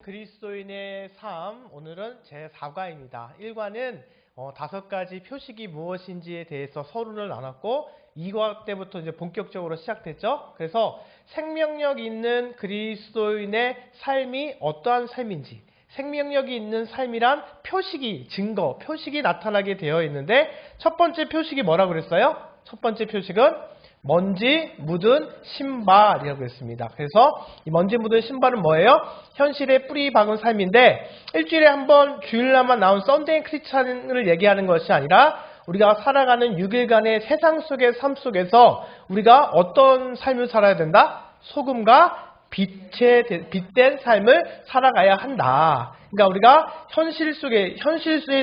그리스도인의 삶, 오늘은 제4과입니다. 1과는 5가지 표식이 무엇인지에 대해서 서론을 나눴고 2과 때부터 이제 본격적으로 시작됐죠. 그래서 생명력 있는 그리스도인의 삶이 어떠한 삶인지, 생명력이 있는 삶이란 표식이, 증거, 표식이 나타나게 되어 있는데 첫 번째 표식이 뭐라고 그랬어요? 첫 번째 표식은 먼지 묻은 신발이라고 했습니다. 그래서 이 먼지 묻은 신발은 뭐예요? 현실에 뿌리 박은 삶인데 일주일에 한 번 주일날만 나온 썬데이 크리스찬을 얘기하는 것이 아니라 우리가 살아가는 6일간의 세상 속의 삶 속에서 우리가 어떤 삶을 살아야 된다? 소금과 빛된 삶을 살아가야 한다. 그러니까 우리가 현실 속에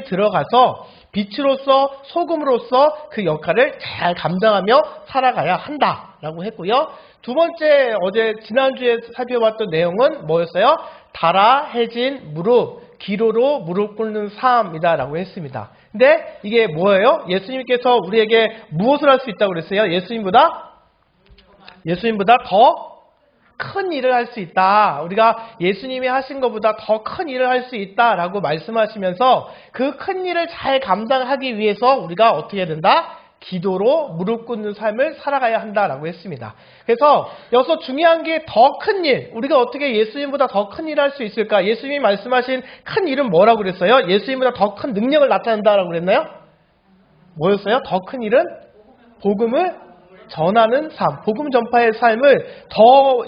들어가서 빛으로서 소금으로서 그 역할을 잘 감당하며 살아가야 한다라고 했고요. 두 번째 지난주에 살펴봤던 내용은 뭐였어요? 달아해진 무릎, 기로로 무릎 꿇는 삶이다라고 했습니다. 근데 이게 뭐예요? 예수님께서 우리에게 무엇을 할 수 있다고 그랬어요? 예수님보다 더 큰 일을 할 수 있다. 우리가 예수님이 하신 것보다 더 큰 일을 할 수 있다라고 말씀하시면서 그 큰 일을 잘 감당하기 위해서 우리가 어떻게 해야 된다? 기도로 무릎 꿇는 삶을 살아가야 한다라고 했습니다. 그래서 여기서 중요한 게 더 큰 일, 우리가 어떻게 예수님보다 더 큰 일을 할 수 있을까? 예수님이 말씀하신 큰 일은 뭐라고 그랬어요? 예수님보다 더 큰 능력을 나타낸다라고 그랬나요? 뭐였어요? 더 큰 일은 복음을 전하는 삶, 복음 전파의 삶을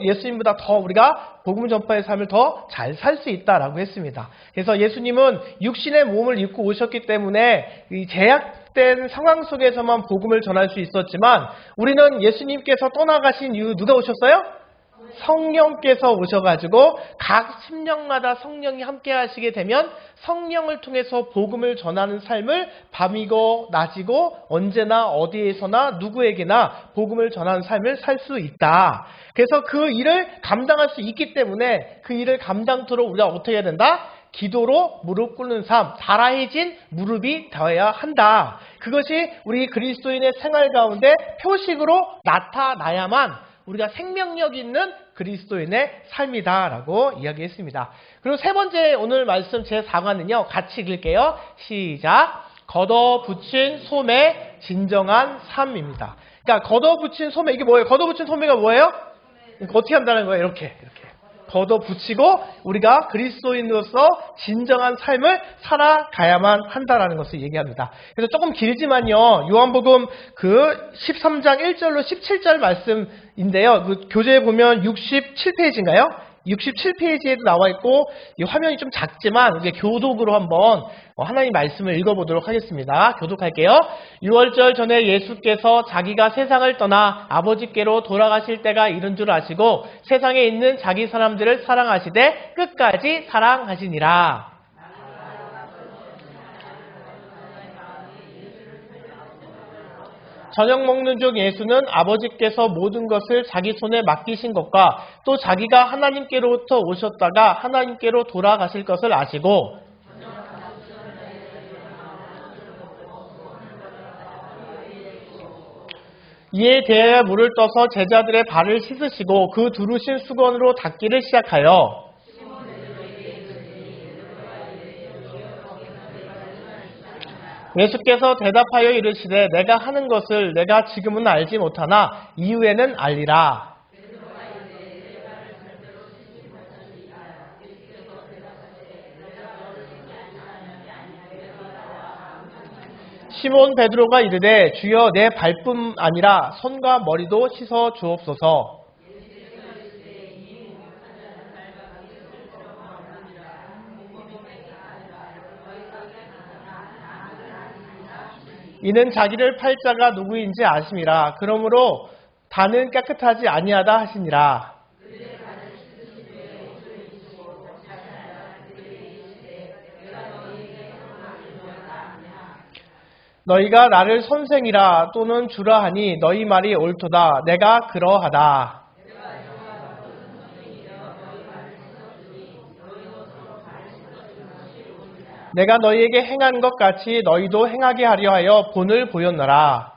예수님보다 더 우리가 복음 전파의 삶을 더 잘 살 수 있다라고 했습니다. 그래서 예수님은 육신의 몸을 입고 오셨기 때문에 이 제약된 상황 속에서만 복음을 전할 수 있었지만 우리는 예수님께서 떠나가신 이후 누가 오셨어요? 성령께서 오셔가지고 각 심령마다 성령이 함께 하시게 되면 성령을 통해서 복음을 전하는 삶을 밤이고 낮이고 언제나 어디에서나 누구에게나 복음을 전하는 삶을 살 수 있다. 그래서 그 일을 감당할 수 있기 때문에 그 일을 감당토록 우리가 어떻게 해야 된다? 기도로 무릎 꿇는 삶, 달아해진 무릎이 되어야 한다. 그것이 우리 그리스도인의 생활 가운데 표식으로 나타나야만 우리가 생명력 있는 그리스도인의 삶이다라고 이야기했습니다. 그리고 세 번째 오늘 말씀 제4과는요. 같이 읽을게요. 시작. 걷어붙인 소매 진정한 삶입니다. 그러니까 걷어붙인 소매, 이게 뭐예요? 걷어붙인 소매가 뭐예요? 어떻게 한다는 거예요? 이렇게. 걷어붙이고 우리가 그리스도인으로서 진정한 삶을 살아가야만 한다라는 것을 얘기합니다. 그래서 조금 길지만요. 요한복음 13장 1절로 17절 말씀인데요. 그 교재에 보면 67페이지인가요? 67페이지에도 나와 있고 이 화면이 좀 작지만 이제 교독으로 한번 하나님 말씀을 읽어보도록 하겠습니다. 교독할게요. 6월절 전에 예수께서 자기가 세상을 떠나 아버지께로 돌아가실 때가 이른 줄 아시고 세상에 있는 자기 사람들을 사랑하시되 끝까지 사랑하시니라. 저녁 먹는 중 예수는 아버지께서 모든 것을 자기 손에 맡기신 것과 또 자기가 하나님께로부터 오셨다가 하나님께로 돌아가실 것을 아시고 이에 대하여 물을 떠서 제자들의 발을 씻으시고 그 두르신 수건으로 닦기를 시작하여 예수께서 대답하여 이르시되 내가 하는 것을 내가 지금은 알지 못하나 이후에는 알리라. 시몬 베드로가 이르되 주여 내 발뿐 아니라 손과 머리도 씻어 주옵소서. 이는 자기를 팔 자가 누구인지 아심이라. 그러므로 다는 깨끗하지 아니하다 하시니라. 너희가 나를 선생이라 또는 주라 하니 너희 말이 옳도다. 내가 그러하다. 내가 너희에게 행한 것 같이 너희도 행하게 하려 하여 본을 보였노라.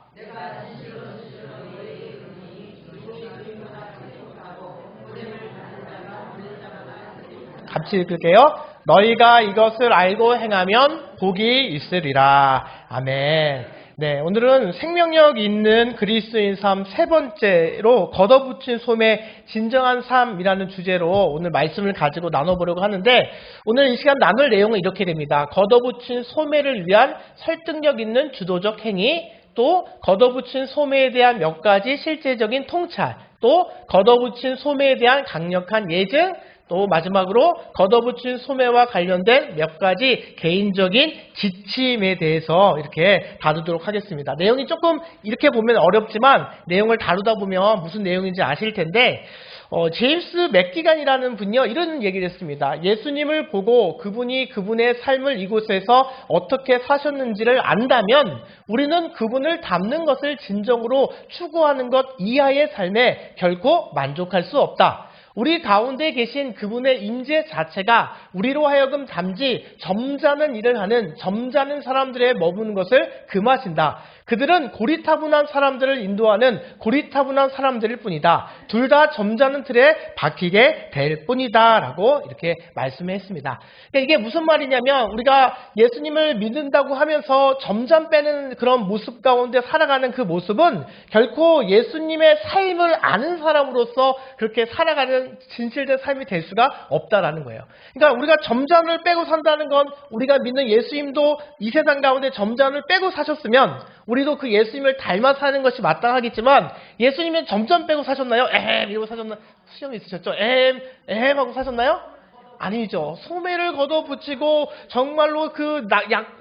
같이 읽을게요. 너희가 이것을 알고 행하면 복이 있으리라. 아멘. 네, 오늘은 생명력 있는 그리스도인 삶 세 번째로 걷어붙인 소매 진정한 삶이라는 주제로 오늘 말씀을 가지고 나눠보려고 하는데, 오늘 이 시간 나눌 내용은 이렇게 됩니다. 걷어붙인 소매를 위한 설득력 있는 주도적 행위, 또 걷어붙인 소매에 대한 몇 가지 실제적인 통찰, 또 걷어붙인 소매에 대한 강력한 예증, 또 마지막으로 걷어붙인 소매와 관련된 몇 가지 개인적인 지침에 대해서 이렇게 다루도록 하겠습니다. 내용이 조금 이렇게 보면 어렵지만 내용을 다루다 보면 무슨 내용인지 아실 텐데, 제임스 맥기간이라는 분이요, 이런 얘기를 했습니다. 예수님을 보고 그분이 그분의 삶을 이곳에서 어떻게 사셨는지를 안다면 우리는 그분을 닮는 것을 진정으로 추구하는 것 이하의 삶에 결코 만족할 수 없다. 우리 가운데 계신 그분의 임재 자체가 우리로 하여금 잠시 점잖은 일을 하는 점잖은 사람들에 머무는 것을 금하신다. 그들은 고리타분한 사람들을 인도하는 고리타분한 사람들일 뿐이다. 둘 다 점잖은 틀에 박히게 될 뿐이다. 라고 이렇게 말씀했습니다. 그러니까 이게 무슨 말이냐면, 우리가 예수님을 믿는다고 하면서 점잖 빼는 그런 모습 가운데 살아가는 그 모습은 결코 예수님의 삶을 아는 사람으로서 그렇게 살아가는 진실된 삶이 될 수가 없다라는 거예요. 그러니까 우리가 점잖을 빼고 산다는 건, 우리가 믿는 예수님도 이 세상 가운데 점잖을 빼고 사셨으면 우리도 그 예수님을 닮아 사는 것이 마땅하겠지만, 예수님은 점점 빼고 사셨나요? 이러고 사셨나요? 시험이 있으셨죠? 하고 사셨나요? 아니죠. 소매를 걷어붙이고 정말로 그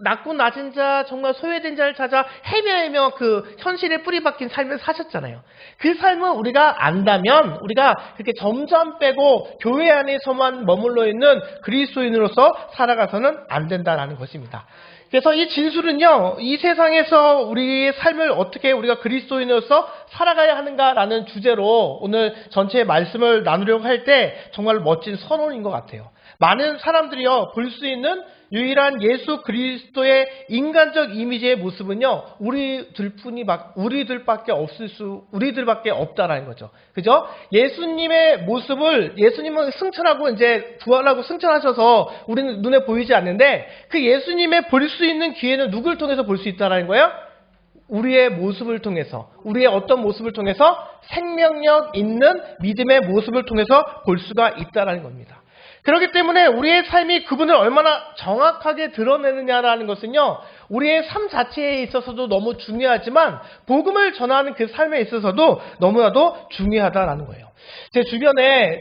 낮고 낮은 자, 정말 소외된 자를 찾아 헤매며 그 현실에 뿌리 박힌 삶을 사셨잖아요. 그 삶을 우리가 안다면 우리가 그렇게 점점 빼고 교회 안에서만 머물러 있는 그리스도인으로서 살아가서는 안 된다는 것입니다. 그래서 이 진술은요, 이 세상에서 우리의 삶을 어떻게 우리가 그리스도인으로서 살아가야 하는가라는 주제로 오늘 전체의 말씀을 나누려고 할 때 정말 멋진 선언인 것 같아요. 많은 사람들이요, 볼 수 있는 유일한 예수 그리스도의 인간적 이미지의 모습은요, 우리들밖에 없다라는 거죠. 그죠? 예수님의 모습을, 예수님은 승천하고 이제 부활하고 승천하셔서 우리는 눈에 보이지 않는데, 그 예수님의 볼 수 있는 기회는 누굴 통해서 볼 수 있다라는 거예요? 우리의 모습을 통해서, 우리의 어떤 모습을 통해서? 생명력 있는 믿음의 모습을 통해서 볼 수가 있다라는 겁니다. 그렇기 때문에 우리의 삶이 그분을 얼마나 정확하게 드러내느냐라는 것은요, 우리의 삶 자체에 있어서도 너무 중요하지만 복음을 전하는 그 삶에 있어서도 너무나도 중요하다라는 거예요. 제 주변에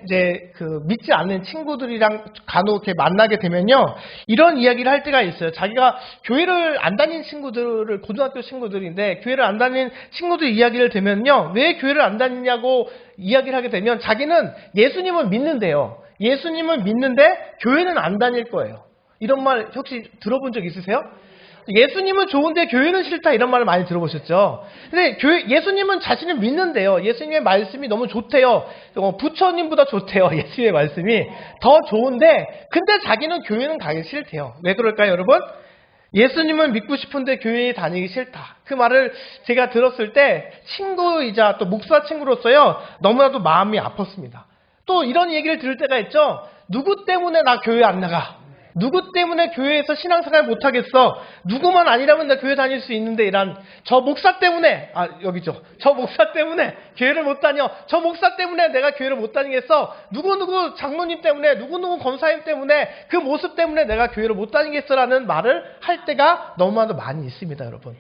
이제 그 믿지 않는 친구들이랑 간혹 이렇게 만나게 되면요, 이런 이야기를 할 때가 있어요. 자기가 교회를 안 다닌 친구들을, 고등학교 친구들인데 교회를 안 다닌 친구들 이야기를 들면요, 왜 교회를 안 다니냐고 이야기를 하게 되면 자기는 예수님을 믿는데요, 예수님을 믿는데 교회는 안 다닐 거예요. 이런 말 혹시 들어본 적 있으세요? 예수님은 좋은데 교회는 싫다, 이런 말을 많이 들어보셨죠? 근데 예수님은 자신을 믿는데요, 예수님의 말씀이 너무 좋대요. 부처님보다 좋대요. 예수님의 말씀이 더 좋은데, 근데 자기는 교회는 가기 싫대요. 왜 그럴까요, 여러분? 예수님은 믿고 싶은데 교회에 다니기 싫다. 그 말을 제가 들었을 때 친구이자 또 목사 친구로서요, 너무나도 마음이 아팠습니다. 또 이런 얘기를 들을 때가 있죠. 누구 때문에 나 교회 안 나가? 누구 때문에 교회에서 신앙생활 못하겠어? 누구만 아니라면 나 교회 다닐 수 있는데, 저 목사 때문에, 저 목사 때문에 교회를 못 다녀. 저 목사 때문에 내가 교회를 못 다니겠어. 누구누구 장로님 때문에, 누구누구 권사님 때문에, 그 모습 때문에 내가 교회를 못 다니겠어라는 말을 할 때가 너무나도 많이 있습니다, 여러분.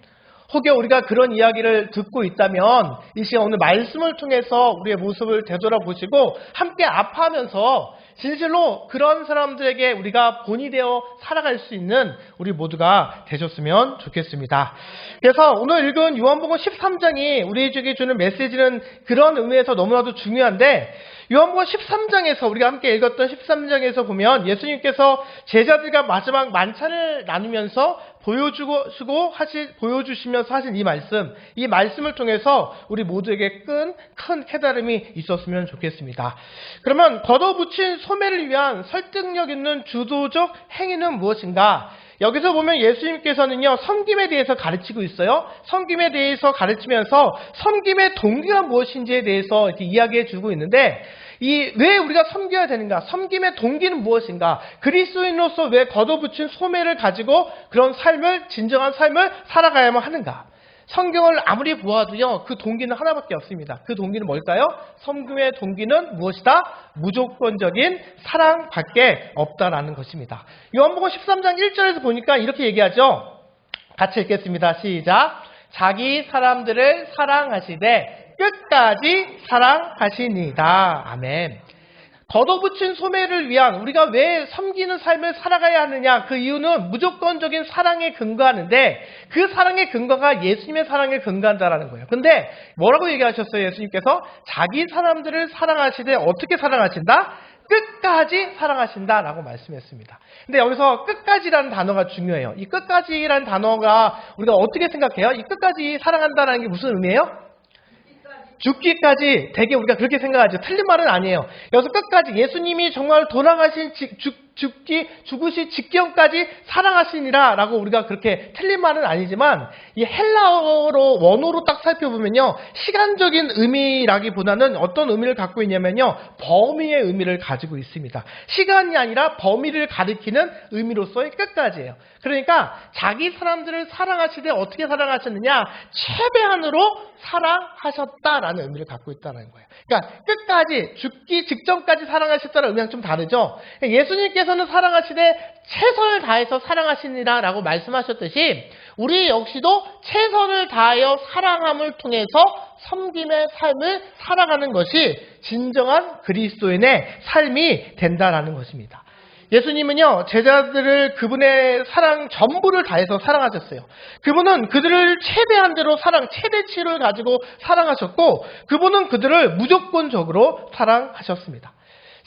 혹여 우리가 그런 이야기를 듣고 있다면 이 시간 오늘 말씀을 통해서 우리의 모습을 되돌아보시고 함께 아파하면서 진실로 그런 사람들에게 우리가 본이 되어 살아갈 수 있는 우리 모두가 되셨으면 좋겠습니다. 그래서 오늘 읽은 요한복음 13장이 우리에게 주는 메시지는 그런 의미에서 너무나도 중요한데, 요한복음 13장에서 우리가 함께 읽었던 13장에서 보면 예수님께서 제자들과 마지막 만찬을 나누면서 보여주시면서 하신 이 말씀을 통해서 우리 모두에게 큰 깨달음이 있었으면 좋겠습니다. 그러면 걷어붙인 소매를 위한 설득력 있는 주도적 행위는 무엇인가? 여기서 보면 예수님께서는요, 섬김에 대해서 가르치고 있어요. 섬김에 대해서 가르치면서 섬김의 동기가 무엇인지에 대해서 이렇게 이야기해 주고 있는데, 왜 우리가 섬겨야 되는가? 섬김의 동기는 무엇인가? 그리스도인으로서 왜 걷어붙인 소매를 가지고 그런 삶을, 진정한 삶을 살아가야만 하는가? 성경을 아무리 보아도요, 그 동기는 하나밖에 없습니다. 그 동기는 뭘까요? 섬김의 동기는 무엇이다? 무조건적인 사랑밖에 없다라는 것입니다. 요한복음 13장 1절에서 보니까 이렇게 얘기하죠. 같이 읽겠습니다. 시작. 자기 사람들을 사랑하시되 끝까지 사랑하시니이다. 아멘. 걷어붙인 소매를 위한 우리가 왜 섬기는 삶을 살아가야 하느냐, 그 이유는 무조건적인 사랑에 근거하는데, 그 사랑의 근거가 예수님의 사랑에 근거한다라는 거예요. 근데 뭐라고 얘기하셨어요? 예수님께서 자기 사람들을 사랑하시되 어떻게 사랑하신다? 끝까지 사랑하신다라고 말씀했습니다. 근데 여기서 끝까지라는 단어가 중요해요. 이 끝까지라는 단어가 우리가 어떻게 생각해요? 이 끝까지 사랑한다는 게 무슨 의미예요? 죽기까지. 되게 우리가 그렇게 생각하죠. 틀린 말은 아니에요. 여기서 끝까지 예수님이 정말 돌아가신 죽으시 직경까지 사랑하시니라 라고 우리가 그렇게 틀린 말은 아니지만, 이 헬라어로 원어로 딱 살펴보면요, 시간적인 의미라기보다는 어떤 의미를 갖고 있냐면요, 범위의 의미를 가지고 있습니다. 시간이 아니라 범위를 가리키는 의미로서의 끝까지예요. 그러니까 자기 사람들을 사랑하시되 어떻게 사랑하셨느냐? 최대한으로 사랑하셨다라는 의미를 갖고 있다는 거예요. 그러니까 끝까지, 죽기 직전까지 사랑하셨다는 의미랑 좀 다르죠. 예수님께서는 사랑하시되 최선을 다해서 사랑하시니라 라고 말씀하셨듯이, 우리 역시도 최선을 다하여 사랑함을 통해서 섬김의 삶을 살아가는 것이 진정한 그리스도인의 삶이 된다라는 것입니다. 예수님은요, 제자들을 그분의 사랑 전부를 다해서 사랑하셨어요. 그분은 그들을 최대한대로 최대치를 가지고 사랑하셨고, 그분은 그들을 무조건적으로 사랑하셨습니다.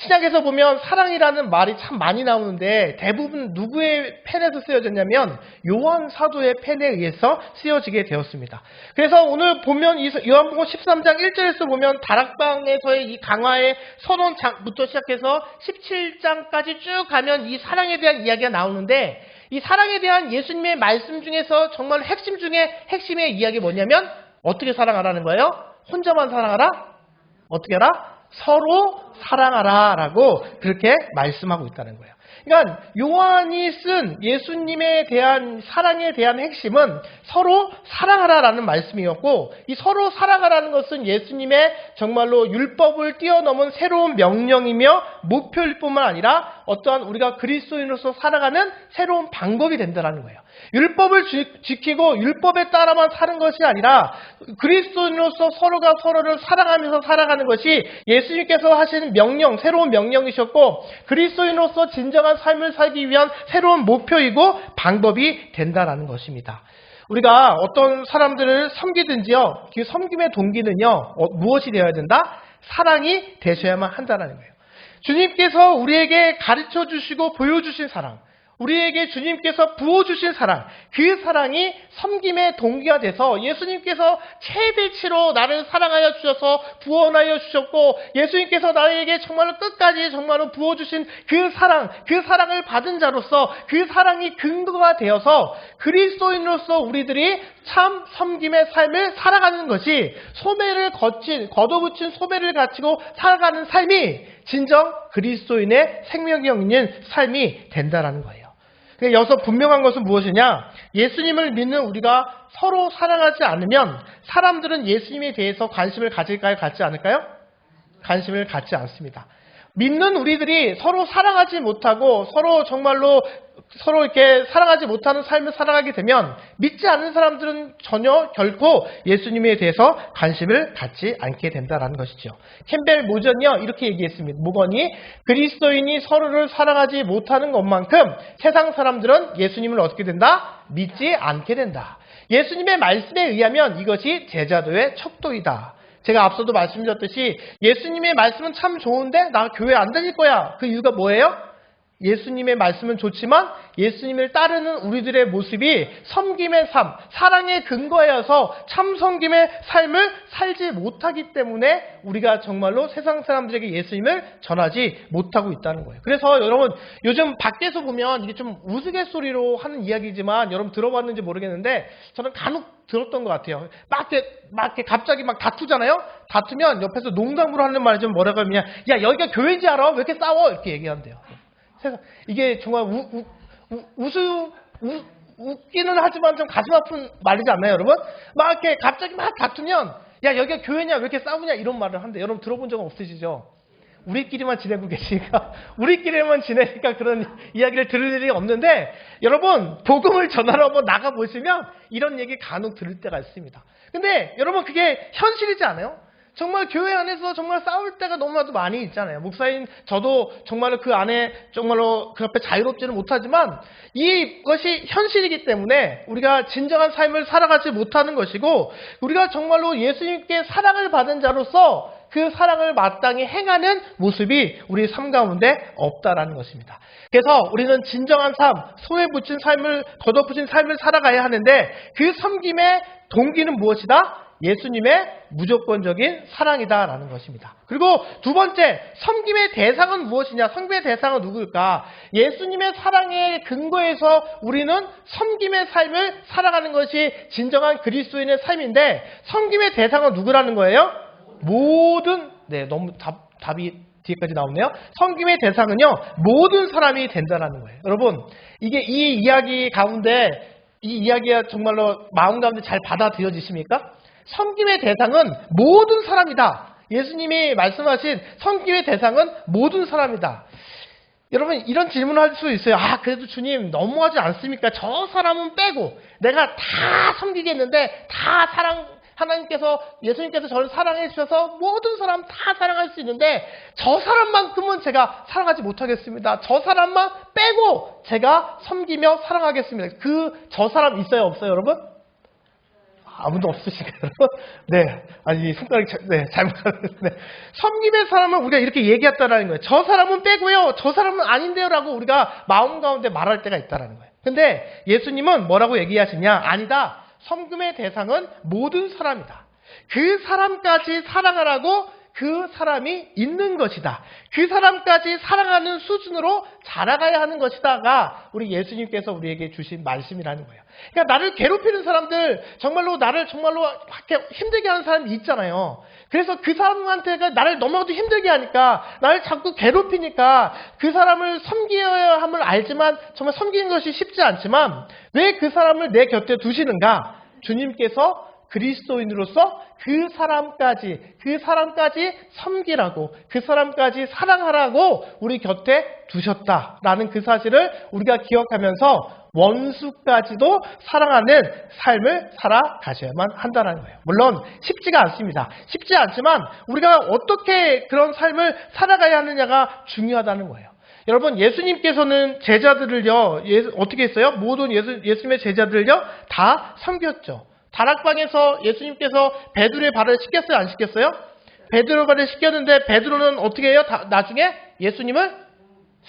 신약에서 보면 사랑이라는 말이 참 많이 나오는데, 대부분 누구의 펜에서 쓰여졌냐면 요한 사도의 펜에 의해서 쓰여지게 되었습니다. 그래서 오늘 보면 이 요한복음 13장 1절에서 보면 다락방에서의 이 강화의 선언부터 시작해서 17장까지 쭉 가면 이 사랑에 대한 이야기가 나오는데, 이 사랑에 대한 예수님의 말씀 중에서 정말 핵심 중에 핵심의 이야기가 뭐냐면, 어떻게 사랑하라는 거예요? 혼자만 사랑하라? 어떻게 하라? 서로 사랑하라 라고 그렇게 말씀하고 있다는 거예요. 그러니까 요한이 쓴 예수님에 대한 사랑에 대한 핵심은 서로 사랑하라라는 말씀이었고, 이 서로 사랑하라는 것은 예수님의 정말로 율법을 뛰어넘은 새로운 명령이며 목표일 뿐만 아니라 어떠한 우리가 그리스도인으로서 살아가는 새로운 방법이 된다는 거예요. 율법을 지키고 율법에 따라만 사는 것이 아니라 그리스도인으로서 서로가 서로를 사랑하면서 살아가는 것이 예수님께서 하시는 명령, 새로운 명령이셨고, 그리스도인으로서 진정한 삶을 살기 위한 새로운 목표이고 방법이 된다는 것입니다. 우리가 어떤 사람들을 섬기든지요, 그 섬김의 동기는요, 무엇이 되어야 된다? 사랑이 되셔야만 한다는 거예요. 주님께서 우리에게 가르쳐 주시고 보여주신 사랑, 우리에게 주님께서 부어주신 사랑, 그 사랑이 섬김의 동기가 돼서 예수님께서 최대치로 나를 사랑하여 주셔서 구원하여 주셨고, 예수님께서 나에게 정말로 끝까지 정말로 부어주신 그 사랑을 받은 자로서 그 사랑이 근거가 되어서 그리스도인으로서 우리들이 참 섬김의 삶을 살아가는 것이, 걷어붙인 소매를 가지고 살아가는 삶이 진정 그리스도인의 생명력 있는 삶이 된다는 거예요. 여기서 분명한 것은 무엇이냐? 예수님을 믿는 우리가 서로 사랑하지 않으면 사람들은 예수님에 대해서 관심을 가질까요? 갖지 않을까요? 관심을 갖지 않습니다. 믿는 우리들이 서로 사랑하지 못하고 서로 이렇게 사랑하지 못하는 삶을 살아가게 되면 믿지 않는 사람들은 전혀 결코 예수님에 대해서 관심을 갖지 않게 된다는 것이죠. 캠벨 모전이요, 이렇게 얘기했습니다. 모건이 그리스도인이 서로를 사랑하지 못하는 것만큼 세상 사람들은 예수님을 어떻게 된다? 믿지 않게 된다. 예수님의 말씀에 의하면 이것이 제자도의 척도이다. 제가 앞서도 말씀드렸듯이 예수님의 말씀은 참 좋은데 나 교회 안 다닐 거야. 그 이유가 뭐예요? 예수님의 말씀은 좋지만 예수님을 따르는 우리들의 모습이 섬김의 삶, 사랑의 근거여서 참 섬김의 삶을 살지 못하기 때문에 우리가 정말로 세상 사람들에게 예수님을 전하지 못하고 있다는 거예요. 그래서 여러분 요즘 밖에서 보면 이게 좀 우스갯소리로 하는 이야기지만 여러분 들어봤는지 모르겠는데 저는 간혹 들었던 것 같아요. 막 이렇게 갑자기 막 다투잖아요? 다투면 옆에서 농담으로 하는 말이 좀 뭐라고 하면 야 여기가 교회인지 알아? 왜 이렇게 싸워? 이렇게 얘기한대요. 이게 정말 웃기는 하지만 좀 가슴 아픈 말이지 않나요, 여러분? 막 이렇게 갑자기 막 다투면 야 여기가 교회냐 왜 이렇게 싸우냐 이런 말을 한대. 여러분 들어본 적 없으시죠? 우리끼리만 지내고 계시니까 우리끼리만 지내니까 그런 이야기를 들을 일이 없는데 여러분 복음을 전하러 한번 나가보시면 이런 얘기 간혹 들을 때가 있습니다. 근데 여러분 그게 현실이지 않아요? 정말 교회 안에서 정말 싸울 때가 너무나도 많이 있잖아요. 목사인 저도 정말로 그 안에 정말로 그 앞에 자유롭지는 못하지만 이것이 현실이기 때문에 우리가 진정한 삶을 살아가지 못하는 것이고 우리가 정말로 예수님께 사랑을 받은 자로서 그 사랑을 마땅히 행하는 모습이 우리 삶 가운데 없다라는 것입니다. 그래서 우리는 진정한 삶, 손에 붙인 삶을 걷어붙인 삶을 살아가야 하는데 그 섬김의 동기는 무엇이다? 예수님의 무조건적인 사랑이다라는 것입니다. 그리고 두 번째, 섬김의 대상은 무엇이냐? 섬김의 대상은 누구일까? 예수님의 사랑의 근거에서 우리는 섬김의 삶을 살아가는 것이 진정한 그리스도인의 삶인데 섬김의 대상은 누구라는 거예요? 모든, 너무 답이 뒤에까지 나오네요. 섬김의 대상은요, 모든 사람이 된다는 거예요. 여러분, 이게 이 이야기 가운데, 이 이야기가 정말로 마음 가운데 잘 받아들여지십니까? 섬김의 대상은 모든 사람이다. 예수님이 말씀하신 섬김의 대상은 모든 사람이다. 여러분 이런 질문을 할 수 있어요. 그래도 주님 너무하지 않습니까? 저 사람은 빼고 내가 다 섬기겠는데 다 하나님께서 예수님께서 저를 사랑해 주셔서 모든 사람 다 사랑할 수 있는데 저 사람만큼은 제가 사랑하지 못하겠습니다. 저 사람만 빼고 제가 섬기며 사랑하겠습니다. 저 사람 있어요 없어요 여러분? 아무도 없으시겠어요? 네. 아니, 손가락이, 잘못하는데. 섬김의 사람은 우리가 이렇게 얘기했다라는 거예요. 저 사람은 빼고요. 저 사람은 아닌데요. 라고 우리가 마음 가운데 말할 때가 있다라는 거예요. 근데 예수님은 뭐라고 얘기하시냐? 아니다. 섬김의 대상은 모든 사람이다. 그 사람까지 사랑하라고 그 사람이 있는 것이다. 그 사람까지 사랑하는 수준으로 자라가야 하는 것이다가 우리 예수님께서 우리에게 주신 말씀이라는 거예요. 그러니까 나를 괴롭히는 사람들, 나를 정말로 힘들게 하는 사람이 있잖아요. 그래서 그 사람한테가 나를 너무나도 힘들게 하니까, 나를 자꾸 괴롭히니까 그 사람을 섬겨야 함을 알지만 정말 섬기는 것이 쉽지 않지만 왜 그 사람을 내 곁에 두시는가? 주님께서 그리스도인으로서 그 사람까지 섬기라고, 그 사람까지 사랑하라고 우리 곁에 두셨다라는 그 사실을 우리가 기억하면서 원수까지도 사랑하는 삶을 살아가셔야만 한다는 거예요. 물론 쉽지가 않습니다. 쉽지 않지만 우리가 어떻게 그런 삶을 살아가야 하느냐가 중요하다는 거예요. 여러분 예수님께서는 제자들을요 어떻게 했어요? 모든 예수님의 제자들을요 다 섬겼죠. 다락방에서 예수님께서 베드로의 발을 씻겼어요? 안 씻겼어요? 베드로 발을 씻겼는데 베드로는 어떻게 해요? 나중에 예수님을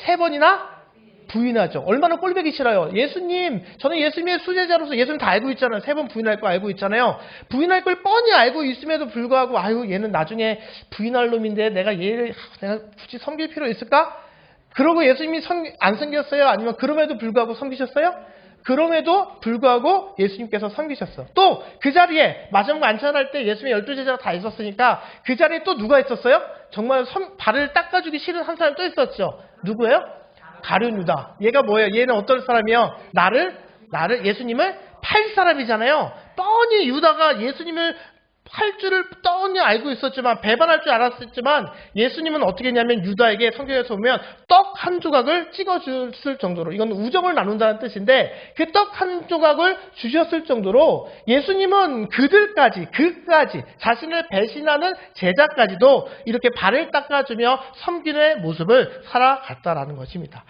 3번이나 부인하죠. 얼마나 꼴보기 싫어요. 예수님, 저는 예수님의 수제자로서 예수님 다 알고 있잖아요. 3번 부인할 거 알고 있잖아요. 부인할 걸 뻔히 알고 있음에도 불구하고 얘는 나중에 부인할 놈인데 내가 굳이 섬길 필요 있을까? 그러고 예수님이 안 섬겼어요? 아니면 그럼에도 불구하고 섬기셨어요? 그럼에도 불구하고 예수님께서 섬기셨어. 또 그 자리에 마지막 안찬할 때 예수님의 12제자가 다 있었으니까 그 자리에 또 누가 있었어요? 정말 발을 닦아주기 싫은 한 사람이 또 있었죠. 누구예요? 가룟 유다. 얘가 뭐예요? 얘는 어떤 사람이에요? 예수님을 팔 사람이잖아요. 뻔히 유다가 예수님을 팔 줄을 뻔히 알고 있었지만, 배반할 줄 알았지만 예수님은 어떻게 했냐면 유다에게 성경에서 보면 떡 한 조각을 찍어줬을 정도로, 이건 우정을 나눈다는 뜻인데 그 떡 한 조각을 주셨을 정도로 예수님은 그까지 자신을 배신하는 제자까지도 이렇게 발을 닦아주며 섬기는 모습을 살아갔다라는 것입니다.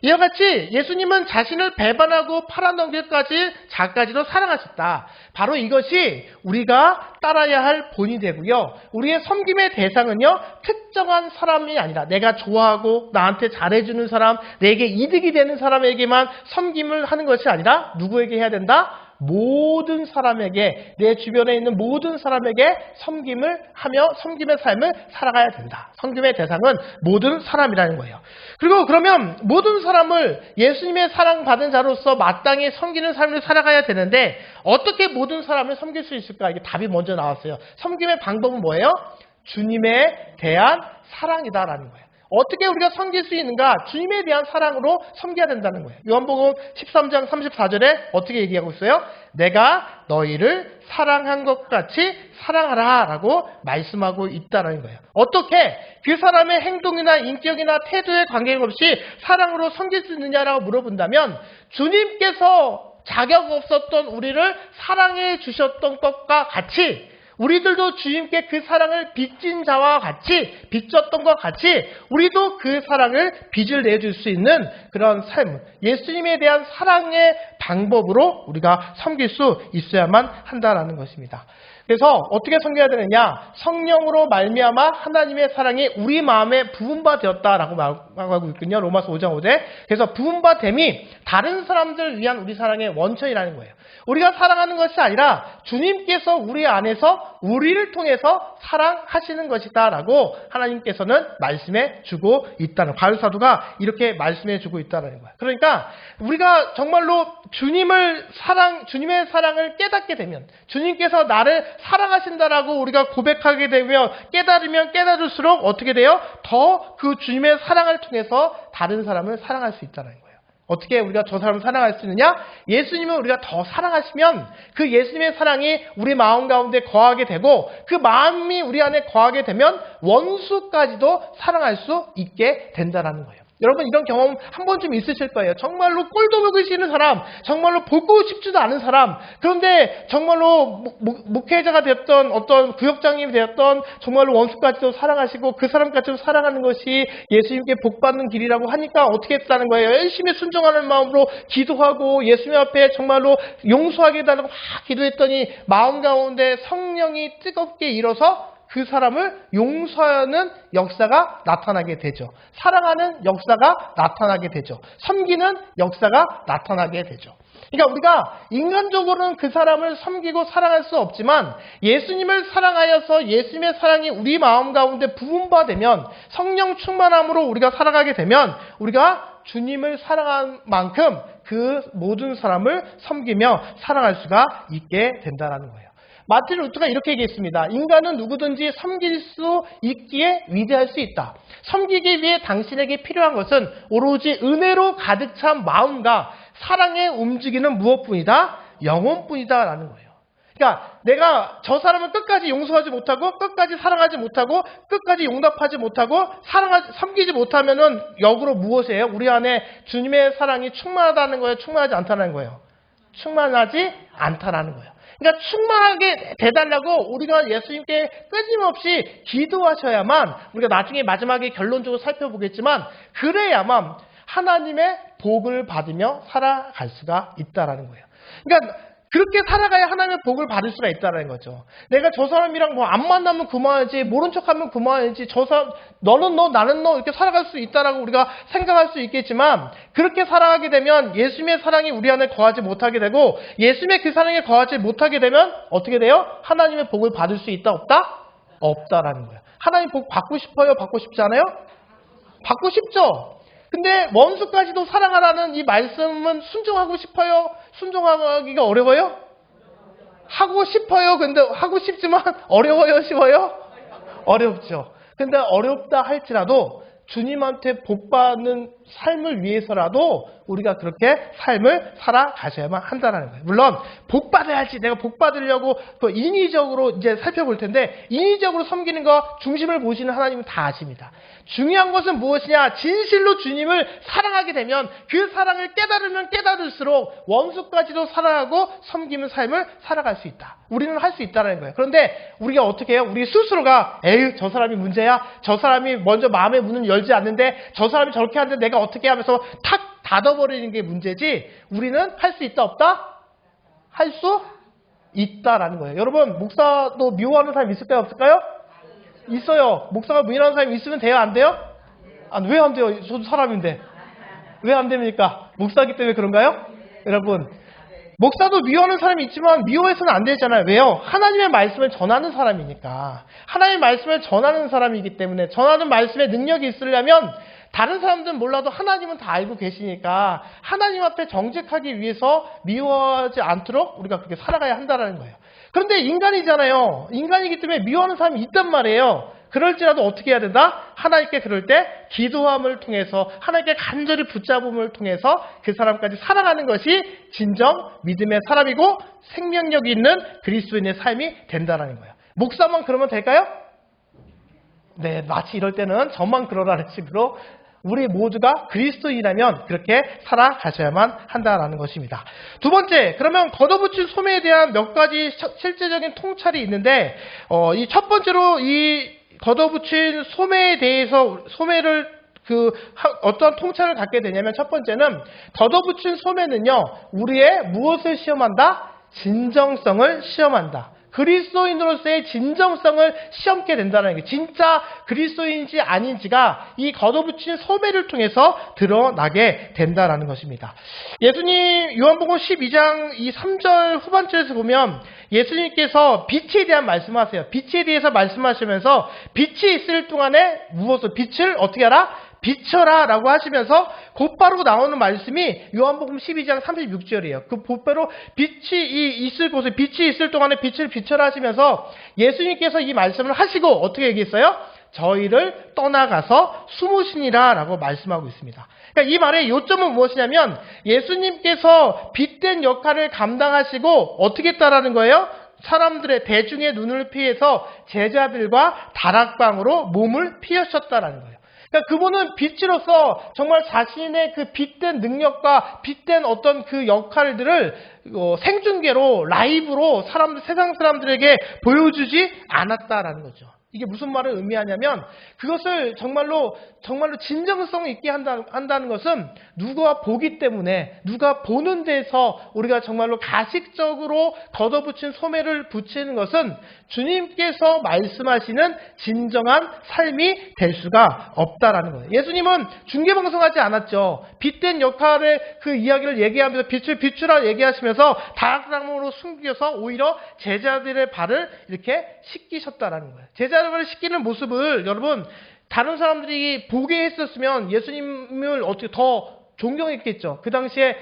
이와 같이 예수님은 자신을 배반하고 팔아넘길까지 자까지도 사랑하셨다. 바로 이것이 우리가 따라야 할 본이 되고요. 우리의 섬김의 대상은요, 특정한 사람이 아니라 내가 좋아하고 나한테 잘해주는 사람, 내게 이득이 되는 사람에게만 섬김을 하는 것이 아니라 누구에게 해야 된다? 모든 사람에게, 내 주변에 있는 모든 사람에게 섬김을 하며 섬김의 삶을 살아가야 된다. 섬김의 대상은 모든 사람이라는 거예요. 그리고 그러면 모든 사람을 예수님의 사랑받은 자로서 마땅히 섬기는 삶을 살아가야 되는데 어떻게 모든 사람을 섬길 수 있을까? 이게 답이 먼저 나왔어요. 섬김의 방법은 뭐예요? 주님에 대한 사랑이다라는 거예요. 어떻게 우리가 섬길 수 있는가? 주님에 대한 사랑으로 섬겨야 된다는 거예요. 요한복음 13장 34절에 어떻게 얘기하고 있어요? 내가 너희를 사랑한 것 같이 사랑하라 라고 말씀하고 있다는 거예요. 어떻게 그 사람의 행동이나 인격이나 태도에 관계없이 사랑으로 섬길 수 있느냐라고 물어본다면 주님께서 자격 없었던 우리를 사랑해 주셨던 것과 같이 우리들도 주님께 그 사랑을 빚진 자와 같이 빚졌던 것 같이 우리도 그 사랑을 빚을 내줄 수 있는 그런 삶, 예수님에 대한 사랑의 방법으로 우리가 섬길 수 있어야만 한다라는 것입니다. 그래서 어떻게 섬겨야 되느냐? 성령으로 말미암아 하나님의 사랑이 우리 마음에 부음바 되었다라고 말하고 있거든요. 로마서 5장 5절. 그래서 부음바 됨이 다른 사람들을 위한 우리 사랑의 원천이라는 거예요. 우리가 사랑하는 것이 아니라 주님께서 우리 안에서 우리를 통해서 사랑하시는 것이다 라고 하나님께서는 말씀해 주고 있다는 거예요. 바울 사도가 이렇게 말씀해 주고 있다는 거예요. 그러니까 우리가 정말로 주님의 사랑을 깨닫게 되면 주님께서 나를 사랑하신다라고 우리가 고백하게 되면 깨달으면 깨달을수록 어떻게 돼요? 더 그 주님의 사랑을 통해서 다른 사람을 사랑할 수 있다는 거예요. 어떻게 우리가 저 사람을 사랑할 수 있느냐? 예수님을 우리가 더 사랑하시면 그 예수님의 사랑이 우리 마음 가운데 거하게 되고 그 마음이 우리 안에 거하게 되면 원수까지도 사랑할 수 있게 된다는 거예요. 여러분 이런 경험 한 번쯤 있으실 거예요. 정말로 꼴도 보기 싫은 사람, 정말로 보고 싶지도 않은 사람, 그런데 정말로 목회자가 되었던 어떤 구역장님이 되었던 정말로 원수까지도 사랑하시고 그 사람까지도 사랑하는 것이 예수님께 복받는 길이라고 하니까 어떻게 했다는 거예요. 열심히 순종하는 마음으로 기도하고 예수님 앞에 정말로 용서하게 해달라고 막 기도했더니 마음 가운데 성령이 뜨겁게 일어서 그 사람을 용서하는 역사가 나타나게 되죠. 사랑하는 역사가 나타나게 되죠. 섬기는 역사가 나타나게 되죠. 그러니까 우리가 인간적으로는 그 사람을 섬기고 사랑할 수 없지만 예수님을 사랑하여서 예수님의 사랑이 우리 마음 가운데 부음바되면 성령 충만함으로 우리가 살아가게 되면 우리가 주님을 사랑한 만큼 그 모든 사람을 섬기며 사랑할 수가 있게 된다는 거예요. 마틴 루터가 이렇게 얘기했습니다. 인간은 누구든지 섬길 수 있기에 위대할 수 있다. 섬기기 위해 당신에게 필요한 것은 오로지 은혜로 가득 찬 마음과 사랑에 움직이는 무엇뿐이다? 영혼뿐이다 라는 거예요. 그러니까 내가 저 사람은 끝까지 용서하지 못하고 끝까지 사랑하지 못하고 끝까지 용납하지 못하고 섬기지 못하면은 역으로 무엇이에요? 우리 안에 주님의 사랑이 충만하다는 거예요? 충만하지 않다는 거예요? 충만하지 않다라는 거예요. 그러니까 충만하게 돼달라고 우리가 예수님께 끊임없이 기도하셔야만 우리가 나중에 마지막에 결론적으로 살펴보겠지만 그래야만 하나님의 복을 받으며 살아갈 수가 있다라는 거예요. 그러니까 그렇게 살아가야 하나님의 복을 받을 수가 있다는 거죠. 내가 저 사람이랑 뭐 안 만나면 그만이지, 모른 척하면 그만이지, 저 사람 너는 너 나는 너 이렇게 살아갈 수 있다라고 우리가 생각할 수 있겠지만 그렇게 살아가게 되면 예수님의 사랑이 우리 안에 거하지 못하게 되고 예수님의 그 사랑에 거하지 못하게 되면 어떻게 돼요? 하나님의 복을 받을 수 있다 없다? 없다라는 거예요. 하나님 복 받고 싶어요? 받고 싶지 않아요? 받고 싶죠? 근데 원수까지도 사랑하라는 이 말씀은 순종하고 싶어요? 순종하기가 어려워요? 하고 싶어요. 근데 하고 싶지만 어려워요? 쉬워요? 어렵죠. 근데 어렵다 할지라도 주님한테 복받는 삶을 위해서라도 우리가 그렇게 삶을 살아가셔야만 한다는 거예요. 물론 복받아야지 내가 복받으려고 인위적으로 이제 살펴볼 텐데 인위적으로 섬기는 거 중심을 보시는 하나님은 다 아십니다. 중요한 것은 무엇이냐? 진실로 주님을 사랑하게 되면 그 사랑을 깨달으면 깨달을수록 원수까지도 사랑하고 섬기는 삶을 살아갈 수 있다. 우리는 할 수 있다는 거예요. 그런데 우리가 어떻게 해요? 우리 스스로가 에휴 저 사람이 문제야? 저 사람이 먼저 마음의 문을 열지 않는데 저 사람이 저렇게 하는데 내가 어떻게 하면서 탁 닫아버리는 게 문제지 우리는 할 수 있다 없다? 할 수 있다라는 거예요. 여러분, 목사도 미워하는 사람 있을까요? 없을까요? 있어요. 목사가 미워하는 사람이 있으면 돼요? 안 돼요? 왜 안 돼요? 저도 사람인데. 왜 안 됩니까? 목사기 때문에 그런가요? 여러분, 목사도 미워하는 사람이 있지만 미워해서는 안 되잖아요. 왜요? 하나님의 말씀을 전하는 사람이니까. 하나님의 말씀을 전하는 사람이기 때문에 전하는 말씀에 능력이 있으려면 다른 사람들은 몰라도 하나님은 다 알고 계시니까 하나님 앞에 정직하기 위해서 미워하지 않도록 우리가 그렇게 살아가야 한다는 거예요. 그런데 인간이잖아요. 인간이기 때문에 미워하는 사람이 있단 말이에요. 그럴지라도 어떻게 해야 된다? 하나님께 그럴 때 기도함을 통해서 하나님께 간절히 붙잡음을 통해서 그 사람까지 살아가는 것이 진정 믿음의 사람이고 생명력이 있는 그리스도인의 삶이 된다는 거예요. 목사만 그러면 될까요? 네, 마치 이럴 때는 저만 그러라는 식으로 우리 모두가 그리스도인이라면 그렇게 살아가셔야만 한다는 것입니다. 두 번째, 그러면 걷어붙인 소매에 대한 몇 가지 실제적인 통찰이 있는데 이 첫 번째로 이 걷어붙인 소매에 대해서 소매를 어떤 통찰을 갖게 되냐면 첫 번째는 걷어붙인 소매는요 우리의 무엇을 시험한다? 진정성을 시험한다. 그리스도인으로서의 진정성을 시험게 된다는 게 진짜 그리스도인인지 아닌지가 이 걷어붙인 소매를 통해서 드러나게 된다는 것입니다. 예수님 요한복음 12장 이 3절 후반절에서 보면 예수님께서 빛에 대한 말씀하세요. 빛에 대해서 말씀하시면서 빛이 있을 동안에 무엇을 빛을 어떻게 하라? 비춰라 라고 하시면서 곧바로 나오는 말씀이 요한복음 12장 36절이에요. 그 곧바로 빛이 있을 곳에 빛이 있을 동안에 빛을 비춰라 하시면서 예수님께서 이 말씀을 하시고 어떻게 얘기했어요? 저희를 떠나가서 숨으시니라 라고 말씀하고 있습니다. 그러니까 이 말의 요점은 무엇이냐면 예수님께서 빛된 역할을 감당하시고 어떻게 했다라는 거예요? 사람들의 대중의 눈을 피해서 제자들과 다락방으로 몸을 피우셨다라는 거예요. 그러니까 그분은 빛으로서 정말 자신의 그 빛된 능력과 빛된 어떤 그 역할들을 생중계로 라이브로 세상 사람들에게 보여주지 않았다라는 거죠. 이게 무슨 말을 의미하냐면 그것을 정말로 진정성 있게 한다는 것은 누가 보기 때문에 누가 보는 데서 우리가 정말로 가식적으로 걷어붙인 소매를 붙이는 것은 주님께서 말씀하시는 진정한 삶이 될 수가 없다라는 거예요. 예수님은 중계방송하지 않았죠. 빛된 역할의 그 이야기를 얘기하면서 빛을 비추라 얘기하시면서 다락방으로 숨겨서 오히려 제자들의 발을 이렇게 씻기셨다라는 거예요. 제자들을 씻기는 모습을 여러분 다른 사람들이 보게 했었으면 예수님을 어떻게 더 존경했겠죠. 그 당시에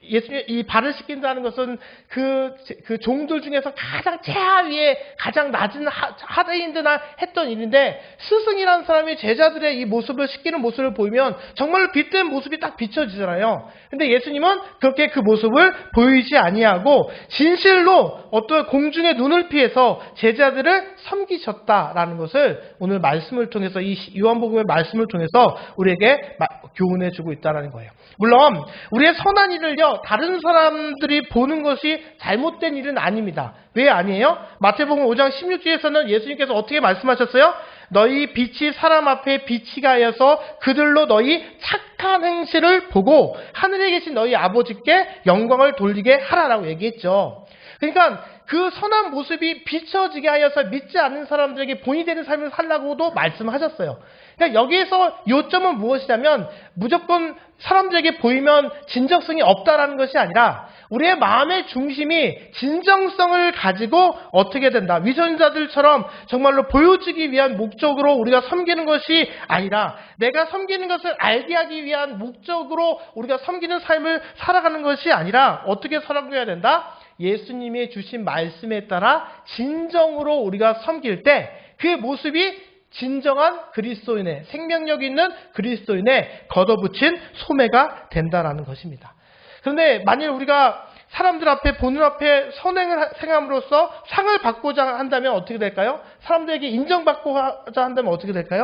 예수님 이 발을 씻긴다는 것은 그 종들 중에서 가장 최하위에 가장 낮은 하대인들나 했던 일인데 스승이라는 사람이 제자들의 이 모습을 씻기는 모습을 보이면 정말로 빛된 모습이 딱 비춰지잖아요. 근데 예수님은 그렇게 그 모습을 보이지 아니하고 진실로 어떤 공중의 눈을 피해서 제자들을 섬기셨다라는 것을 오늘 말씀을 통해서 이 요한복음의 말씀을 통해서 우리에게 교훈해 주고 있다는 거예요. 물론 우리의 선한 일을요 다른 사람들이 보는 것이 잘못된 일은 아닙니다. 왜 아니에요? 마태복음 5장 16절에서는 예수님께서 어떻게 말씀하셨어요? 너희 빛이 사람 앞에 빛이 가여서 그들로 너희 착한 행실을 보고 하늘에 계신 너희 아버지께 영광을 돌리게 하라라고 얘기했죠. 그러니까 그 선한 모습이 비춰지게 하여서 믿지 않는 사람들에게 본이 되는 삶을 살라고도 말씀하셨어요. 그러니까 여기에서 요점은 무엇이냐면 무조건 사람들에게 보이면 진정성이 없다라는 것이 아니라 우리의 마음의 중심이 진정성을 가지고 어떻게 된다. 위선자들처럼 정말로 보여주기 위한 목적으로 우리가 섬기는 것이 아니라 내가 섬기는 것을 알게 하기 위한 목적으로 우리가 섬기는 삶을 살아가는 것이 아니라 어떻게 살아가야 된다? 예수님이 주신 말씀에 따라 진정으로 우리가 섬길 때 그 모습이 진정한 그리스도인의 생명력 있는 그리스도인의 걷어붙인 소매가 된다라는 것입니다. 그런데 만일 우리가 사람들 앞에 보는 앞에 선행을 행함으로써 상을 받고자 한다면 어떻게 될까요? 사람들에게 인정받고자 한다면 어떻게 될까요?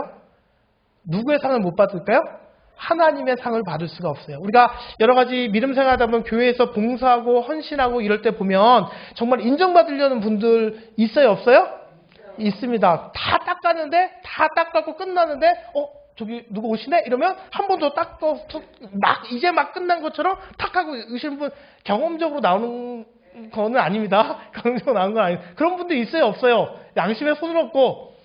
누구의 상을 못 받을까요? 하나님의 상을 받을 수가 없어요. 우리가 여러 가지 믿음 생활하다 보면 교회에서 봉사하고 헌신하고 이럴 때 보면 정말 인정받으려는 분들 있어요? 없어요? 있습니다. 다 닦았는데 다 닦았고 끝났는데 저기 누구 오시네? 이러면 한 번 더 닦고 이제 막 끝난 것처럼 탁 하고 오시는 분 경험적으로 나오는 거는 아닙니다. 그런 거 나온 건 아니에요. 그런 분들 있어요, 없어요? 양심에 손을 얹고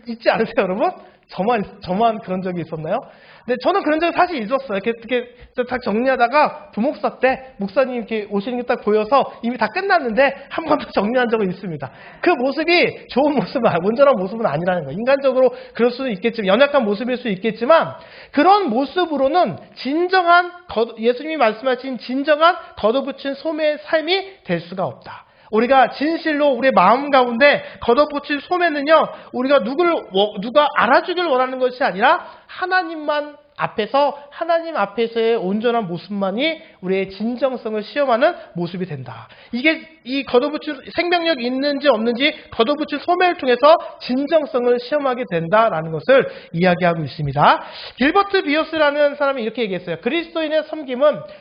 있지 않으세요, 여러분? 저만 그런 적이 있었나요? 근데 저는 그런 적이 사실 있었어요. 이렇게 딱 정리하다가 부목사 때 목사님 이렇게 오시는 게 딱 보여서 이미 다 끝났는데 한 번 더 정리한 적은 있습니다. 그 모습이 좋은 모습은, 온전한 모습은 아니라는 거예요. 인간적으로 그럴 수는 있겠지만, 연약한 모습일 수 있겠지만, 그런 모습으로는 진정한, 예수님이 말씀하신 진정한 걷어붙인 소매의 삶이 될 수가 없다. 우리가 진실로 우리의 마음 가운데 걷어붙인 소매는요, 우리가 누가 알아주길 원하는 것이 아니라 하나님 앞에서의 온전한 모습만이 우리의 진정성을 시험하는 모습이 된다. 이게 이 걷어붙인 생명력이 있는지 없는지 걷어붙인 소매를 통해서 진정성을 시험하게 된다라는 것을 이야기하고 있습니다. 길버트 비어스라는 사람이 이렇게 얘기했어요. 그리스도인의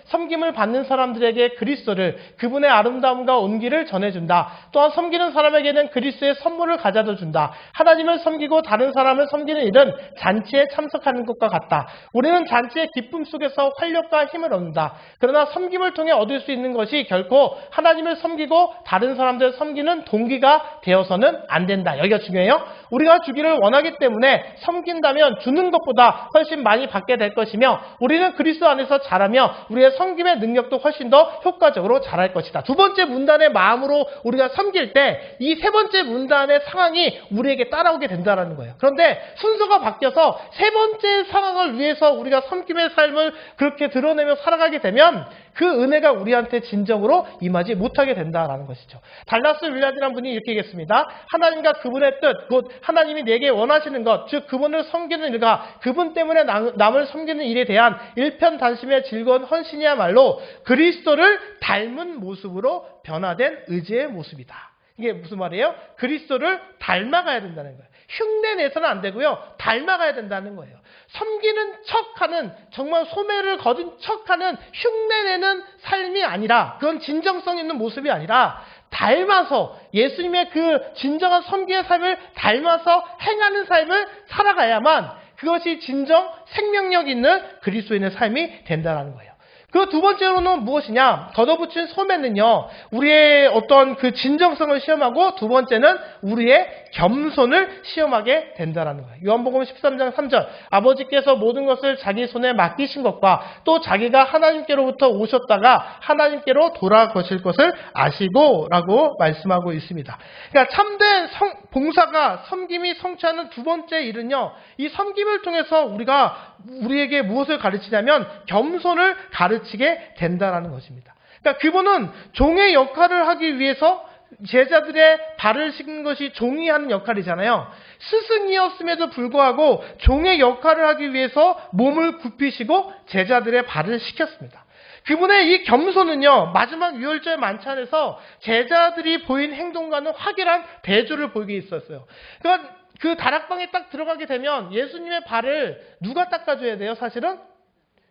섬김을 받는 사람들에게 그리스도를, 그분의 아름다움과 온기를 전해준다. 또한 섬기는 사람에게는 그리스도의 선물을 가져다 준다. 하나님을 섬기고 다른 사람을 섬기는 일은 잔치에 참석하는 것과 같다. 우리는 잔치의 기쁨 속에서 활력과 힘을 얻는다. 그러나 섬김을 통해 얻을 수 있는 것이 결코 하나님을 섬기고 다른 사람들을 섬기는 동기가 되어서는 안 된다. 여기가 중요해요. 우리가 주기를 원하기 때문에 섬긴다면 주는 것보다 훨씬 많이 받게 될 것이며, 우리는 그리스도 안에서 자라며 우리의 섬김의 능력도 훨씬 더 효과적으로 자랄 것이다. 두 번째 문단의 마음으로 우리가 섬길 때 이 세 번째 문단의 상황이 우리에게 따라오게 된다는 거예요. 그런데 순서가 바뀌어서 세 번째 상황을 위해서 우리가 섬김의 삶을 그렇게 드러내며 살아가게 되면 그 은혜가 우리한테 진정으로 임하지 못하게 된다라는 것이죠. 달라스 윌lard이라는 분이 이렇게 얘기했습니다. 하나님과 그분의 뜻, 곧 하나님이 내게 원하시는 것, 즉 그분을 섬기는 일과 그분 때문에 남을 섬기는 일에 대한 일편단심의 즐거운 헌신이야말로 그리스도를 닮은 모습으로 변화된 의지의 모습이다. 이게 무슨 말이에요? 그리스도를 닮아가야 된다는 거예요. 흉내 내서는 안 되고요. 닮아가야 된다는 거예요. 섬기는 척하는, 정말 소매를 거둔 척하는 흉내내는 삶이 아니라, 그건 진정성 있는 모습이 아니라 닮아서 예수님의 그 진정한 섬기의 삶을 닮아서 행하는 삶을 살아가야만 그것이 진정 생명력 있는 그리스도인의 삶이 된다는 거예요. 그 두 번째로는 무엇이냐? 걷어붙인 소매는요, 우리의 어떤 그 진정성을 시험하고, 두 번째는 우리의 겸손을 시험하게 된다는 거예요. 요한복음 13장 3절, 아버지께서 모든 것을 자기 손에 맡기신 것과 또 자기가 하나님께로부터 오셨다가 하나님께로 돌아가실 것을 아시고 라고 말씀하고 있습니다. 그러니까 참된 봉사가, 섬김이 성취하는 두 번째 일은요, 이 섬김을 통해서 우리에게 무엇을 가르치냐면 겸손을 가르치게 된다는 것입니다. 그러니까 그분은 종의 역할을 하기 위해서 제자들의 발을 씻는 것이 종이 하는 역할이잖아요. 스승이었음에도 불구하고 종의 역할을 하기 위해서 몸을 굽히시고 제자들의 발을 씻겼습니다. 그분의 이 겸손은요, 마지막 유월절 만찬에서 제자들이 보인 행동과는 확연한 대조를 보이게 있었어요. 그러니까 그 다락방에 딱 들어가게 되면 예수님의 발을 누가 닦아줘야 돼요, 사실은?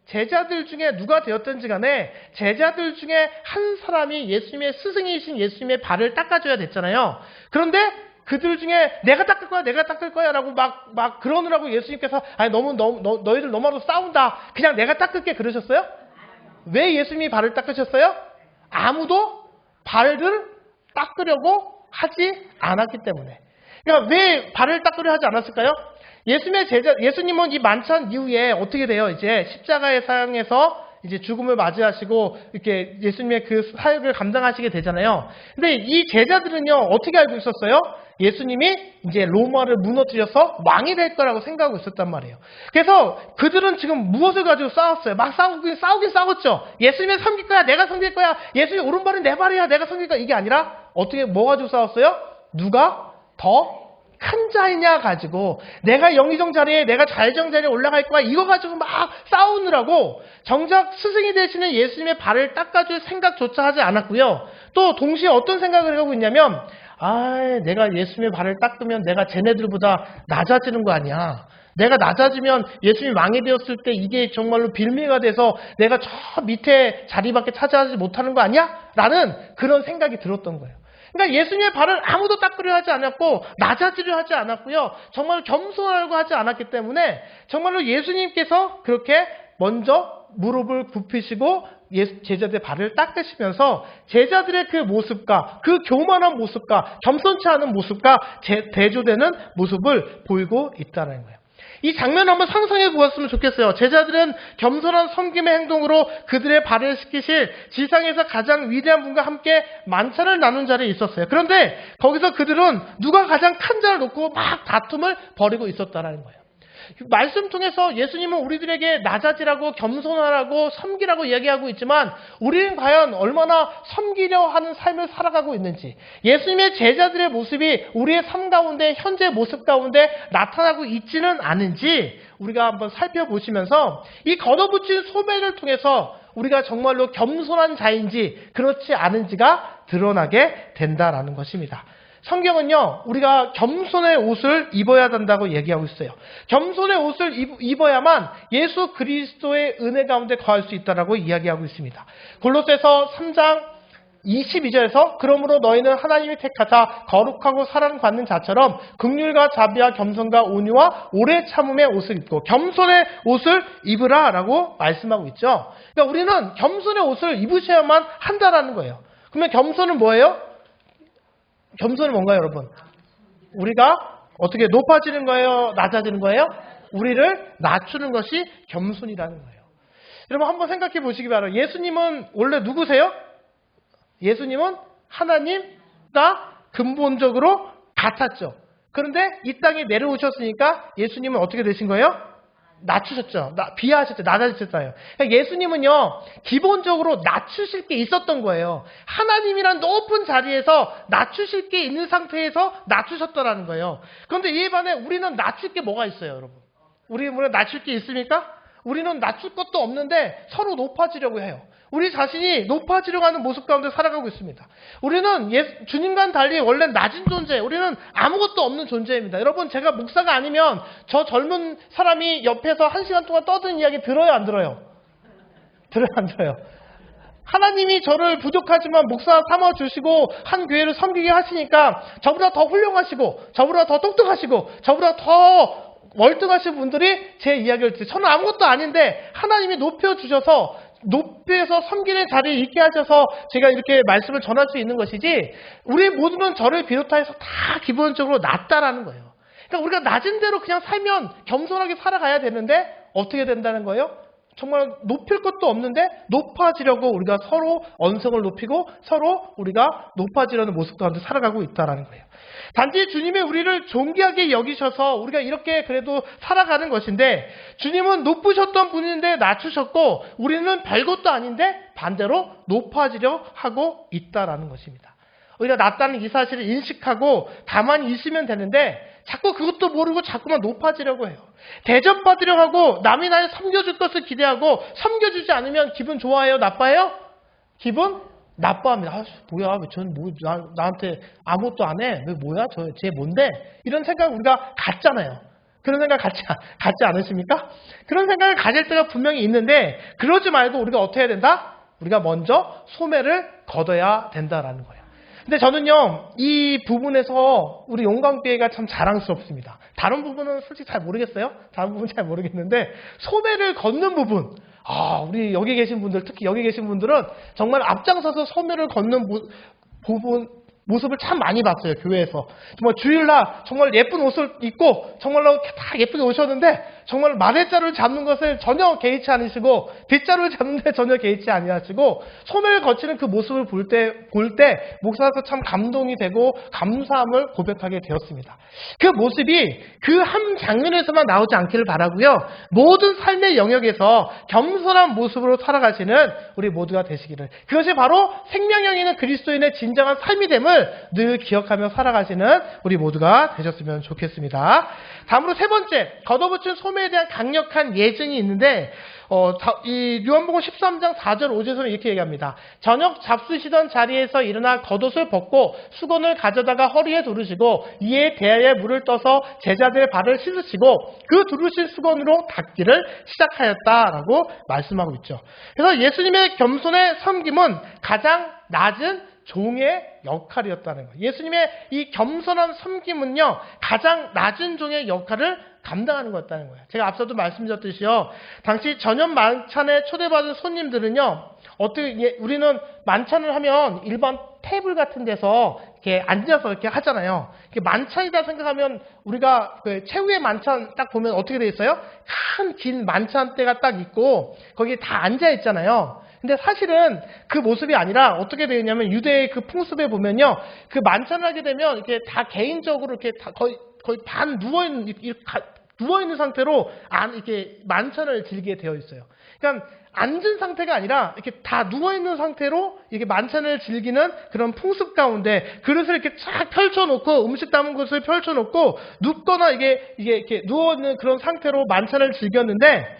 제자들 중에 누가 되었든지 간에 제자들 중에 한 사람이 예수님의 스승이신 예수님의 발을 닦아줘야 됐잖아요. 그런데 그들 중에 내가 닦을 거야 라고 막 그러느라고 예수님께서 너희들 너무나도 싸운다, 그냥 내가 닦을게 그러셨어요? 왜 예수님이 발을 닦으셨어요? 아무도 발을 닦으려고 하지 않았기 때문에. 그러니까 왜 발을 닦으려 하지 않았을까요? 예수님은 이 만찬 이후에 어떻게 돼요? 이제 십자가의 상에서 이제 죽음을 맞이하시고 이렇게 예수님의 그 사역을 감당하시게 되잖아요. 근데 이 제자들은요, 어떻게 알고 있었어요? 예수님이 이제 로마를 무너뜨려서 왕이 될 거라고 생각하고 있었단 말이에요. 그래서 그들은 지금 무엇을 가지고 싸웠어요? 막 싸우긴 싸웠죠. 예수님을 섬길 거야, 내가 섬길 거야. 예수님 오른발은 내 발이야, 내가 섬길 거야. 이게 아니라 뭐 가지고 싸웠어요? 누가 더 큰 자이냐 가지고, 내가 영의정 자리에, 내가 좌의정 자리에 올라갈 거야, 이거 가지고 막 싸우느라고 정작 스승이 되시는 예수님의 발을 닦아줄 생각조차 하지 않았고요. 또 동시에 어떤 생각을 하고 있냐면, 내가 예수님의 발을 닦으면 내가 쟤네들보다 낮아지는 거 아니야. 내가 낮아지면 예수님이 왕이 되었을 때 이게 정말로 빌미가 돼서 내가 저 밑에 자리밖에 차지하지 못하는 거 아니야? 라는 그런 생각이 들었던 거예요. 그러니까 예수님의 발을 아무도 닦으려 하지 않았고 낮아지려 하지 않았고요. 정말 겸손하려고 하지 않았기 때문에 정말로 예수님께서 그렇게 먼저 무릎을 굽히시고 제자들의 발을 닦으시면서 제자들의 그 모습과 그 교만한 모습과 겸손치 않은 모습과 대조되는 모습을 보이고 있다는 거예요. 이 장면을 한번 상상해 보았으면 좋겠어요. 제자들은 겸손한 섬김의 행동으로 그들의 발을 씻기실 지상에서 가장 위대한 분과 함께 만찬을 나눈 자리에 있었어요. 그런데 거기서 그들은 누가 가장 큰 자를 놓고 막 다툼을 벌이고 있었다는 거예요. 말씀 통해서 예수님은 우리들에게 낮아지라고 겸손하라고 섬기라고 이야기하고 있지만 우리는 과연 얼마나 섬기려 하는 삶을 살아가고 있는지, 예수님의 제자들의 모습이 우리의 삶 가운데, 현재 모습 가운데 나타나고 있지는 않은지 우리가 한번 살펴보시면서 이 걷어붙인 소매를 통해서 우리가 정말로 겸손한 자인지 그렇지 않은지가 드러나게 된다라는 것입니다. 성경은요, 우리가 겸손의 옷을 입어야 된다고 얘기하고 있어요. 겸손의 옷을 입어야만 예수 그리스도의 은혜 가운데 거할 수 있다라고 이야기하고 있습니다. 골로새서 3장 22절에서 그러므로 너희는 하나님이 택하사 거룩하고 사랑받는 자처럼 긍휼과 자비와 겸손과 온유와 오래 참음의 옷을 입고 겸손의 옷을 입으라 라고 말씀하고 있죠. 그러니까 우리는 겸손의 옷을 입으셔야만 한다라는 거예요. 그러면 겸손은 뭐예요? 겸손은 뭔가요, 여러분? 우리가 어떻게 높아지는 거예요? 낮아지는 거예요? 우리를 낮추는 것이 겸손이라는 거예요. 여러분 한번 생각해 보시기 바라요. 예수님은 원래 누구세요? 예수님은 하나님과 근본적으로 같았죠. 그런데 이 땅에 내려오셨으니까 예수님은 어떻게 되신 거예요? 낮추셨죠. 비하하셨죠. 낮아지셨어요. 그러니까 예수님은요, 기본적으로 낮추실 게 있었던 거예요. 하나님이란 높은 자리에서 낮추실 게 있는 상태에서 낮추셨다라는 거예요. 그런데 이에 반해 우리는 낮출 게 뭐가 있어요, 여러분? 우리는 낮출 게 있습니까? 우리는 낮출 것도 없는데 서로 높아지려고 해요. 우리 자신이 높아지려고 하는 모습 가운데 살아가고 있습니다. 우리는 주님과는 달리 원래 낮은 존재, 우리는 아무것도 없는 존재입니다. 여러분, 제가 목사가 아니면 저 젊은 사람이 옆에서 1시간 동안 떠드는 이야기 들어요, 안 들어요? 들어요, 안 들어요? 하나님이 저를 부족하지만 목사 삼아주시고 한 교회를 섬기게 하시니까 저보다 더 훌륭하시고 저보다 더 똑똑하시고 저보다 더 월등하신 분들이 제 이야기를 듣죠. 저는 아무것도 아닌데 하나님이 높여주셔서 높여서 섬기는 자리에 있게 하셔서 제가 이렇게 말씀을 전할 수 있는 것이지, 우리 모두는 저를 비롯해서 다 기본적으로 낮다라는 거예요. 그러니까 우리가 낮은 대로 그냥 살면 겸손하게 살아가야 되는데 어떻게 된다는 거예요? 정말 높일 것도 없는데 높아지려고 우리가 서로 언성을 높이고 서로 우리가 높아지려는 모습 가운데 살아가고 있다는 거예요. 단지 주님이 우리를 존귀하게 여기셔서 우리가 이렇게 그래도 살아가는 것인데, 주님은 높으셨던 분인데 낮추셨고 우리는 별것도 아닌데 반대로 높아지려 하고 있다라는 것입니다. 우리가 낮다는 이 사실을 인식하고 가만히 있으면 되는데 자꾸 그것도 모르고 자꾸만 높아지려고 해요. 대접받으려고 하고 남이 날 섬겨줄 것을 기대하고 섬겨주지 않으면 기분 좋아해요? 나빠해요? 기분 나빠합니다. 아, 뭐야, 왜 저는 나한테 아무것도 안 해? 왜 뭐야? 쟤 뭔데? 이런 생각 우리가 갖잖아요. 그런 생각 갖지 않으십니까? 그런 생각을 가질 때가 분명히 있는데, 그러지 말고 우리가 어떻게 해야 된다? 우리가 먼저 소매를 걷어야 된다라는 거예요. 근데 저는요, 이 부분에서 우리 용광교회가 참 자랑스럽습니다. 다른 부분은 솔직히 잘 모르겠어요. 다른 부분은 잘 모르겠는데 소매를 걷는 부분, 우리 여기 계신 분들, 특히 여기 계신 분들은 정말 앞장서서 소매를 걷는 모습을 참 많이 봤어요, 교회에서. 정말 주일날 정말 예쁜 옷을 입고 정말로 다 예쁘게 오셨는데 정말 마대자루를 잡는 것을 전혀 개의치 않으시고 빗자루를 잡는 데 전혀 개의치 아니하시고 소매를 거치는 그 모습을 볼 때 목사로서 참 감동이 되고 감사함을 고백하게 되었습니다. 그 모습이 그 한 장면에서만 나오지 않기를 바라고요. 모든 삶의 영역에서 겸손한 모습으로 살아가시는 우리 모두가 되시기를, 그것이 바로 생명력 있는 그리스도인의 진정한 삶이 됨을 늘 기억하며 살아가시는 우리 모두가 되셨으면 좋겠습니다. 다음으로 세 번째, 걷어붙인 소매에 대한 강력한 예증이 있는데 이 요한복음 13장 4절 5절에서는 이렇게 얘기합니다. 저녁 잡수시던 자리에서 일어나 겉옷을 벗고 수건을 가져다가 허리에 두르시고 이에 대야에 물을 떠서 제자들의 발을 씻으시고 그 두르신 수건으로 닦기를 시작하였다라고 말씀하고 있죠. 그래서 예수님의 겸손의 섬김은 가장 낮은 종의 역할이었다는 거예요. 예수님의 이 겸손한 섬김은요, 가장 낮은 종의 역할을 감당하는 거였다는 거예요. 제가 앞서도 말씀드렸듯이요, 당시 저녁 만찬에 초대받은 손님들은요, 우리는 만찬을 하면 일반 테이블 같은 데서 이렇게 앉아서 이렇게 하잖아요. 만찬이다 생각하면 우리가 그 최후의 만찬 딱 보면 어떻게 돼 있어요? 큰 긴 만찬대가 딱 있고 거기 다 앉아 있잖아요. 근데 사실은 그 모습이 아니라 어떻게 되어 있냐면 유대의 그 풍습에 보면요, 그 만찬을 하게 되면 이렇게 다 개인적으로 이렇게 다 거의 반 누워 있는 상태로 이렇게 만찬을 즐기게 되어 있어요. 그러니까 앉은 상태가 아니라 이렇게 다 누워 있는 상태로 이게 만찬을 즐기는 그런 풍습 가운데 그릇을 이렇게 쫙 펼쳐놓고 음식 담은 것을 펼쳐놓고 눕거나 이게 이렇게 누워 있는 그런 상태로 만찬을 즐겼는데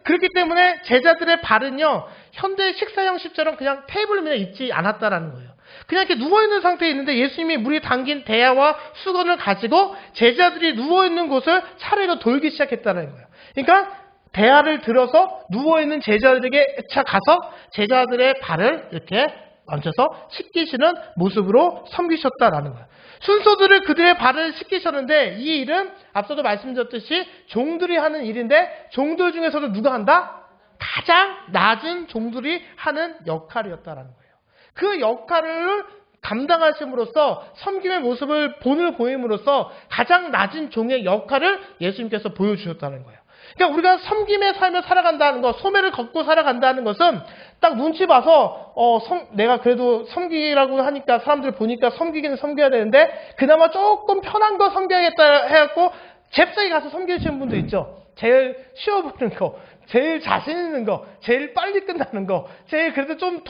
그렇기 때문에 제자들의 발은요, 현대 식사 형식처럼 그냥 테이블 위에 있지 않았다라는 거예요. 그냥 이렇게 누워있는 상태에 있는데 예수님이 물이 담긴 대야와 수건을 가지고 제자들이 누워있는 곳을 차례로 돌기 시작했다는 거예요. 그러니까 대야를 들어서 누워있는 제자들에게 가서 제자들의 발을 이렇게 얹어서 씻기시는 모습으로 섬기셨다라는 거예요. 순서들을 그들의 발을 씻기셨는데 이 일은 앞서도 말씀드렸듯이 종들이 하는 일인데 종들 중에서도 누가 한다? 가장 낮은 종들이 하는 역할이었다라는 거예요. 그 역할을 감당하심으로써 섬김의 모습을 본을 보임으로써 가장 낮은 종의 역할을 예수님께서 보여주셨다는 거예요. 그러니까 우리가 섬김의 삶을 살아간다는 것, 소매를 걷고 살아간다는 것은 딱 눈치 봐서 내가 그래도 섬기라고 하니까 사람들 보니까 섬기기는 섬겨야 되는데 그나마 조금 편한 거 섬겨야겠다 해갖고 잽싸게 가서 섬기시는 분도 있죠. 제일 쉬워 보이는 거, 제일 자신 있는 거, 제일 빨리 끝나는 거, 제일 그래도 좀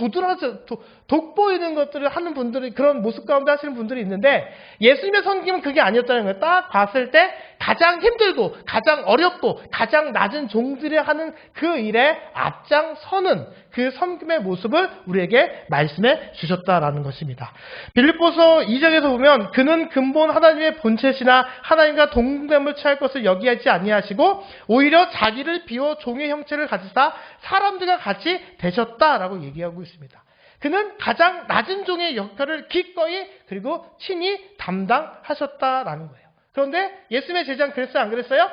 돋보이는 것들을 하는 분들이, 그런 모습 가운데 하시는 분들이 있는데 예수님의 섬김은 그게 아니었다는 거예요. 딱 봤을 때 가장 힘들고 가장 어렵고 가장 낮은 종들이 하는 그 일에 앞장서는 그 섬김의 모습을 우리에게 말씀해 주셨다라는 것입니다. 빌립보서 2장에서 보면 그는 근본 하나님의 본체시나 하나님과 동등됨을 취할 것을 여기하지 아니하시고 오히려 자기를 비워 종의 형체를 가지사 사람들과 같이 되셨다라고 얘기하고 있습니다. 그는 가장 낮은 종의 역할을 기꺼이 그리고 친히 담당하셨다라는 거예요. 그런데 예수님의 제자는 그랬어요? 안 그랬어요?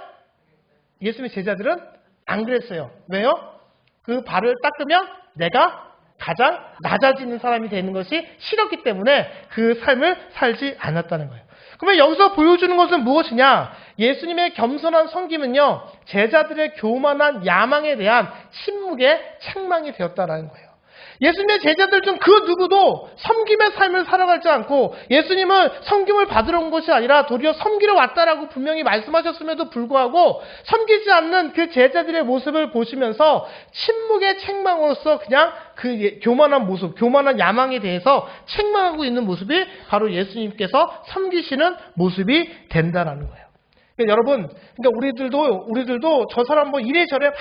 예수님의 제자들은 안 그랬어요. 왜요? 그 발을 닦으면 내가 가장 낮아지는 사람이 되는 것이 싫었기 때문에 그 삶을 살지 않았다는 거예요. 그러면 여기서 보여주는 것은 무엇이냐? 예수님의 겸손한 섬김은요, 제자들의 교만한 야망에 대한 침묵의 책망이 되었다는 거예요. 예수님의 제자들 중 그 누구도 섬김의 삶을 살아가지 않고 예수님은 섬김을 받으러 온 것이 아니라 도리어 섬기러 왔다라고 분명히 말씀하셨음에도 불구하고 섬기지 않는 그 제자들의 모습을 보시면서 침묵의 책망으로서 그냥 그 교만한 모습, 교만한 야망에 대해서 책망하고 있는 모습이 바로 예수님께서 섬기시는 모습이 된다라는 거예요. 그러니까 여러분, 우리들도 저 사람 뭐 이래저래 막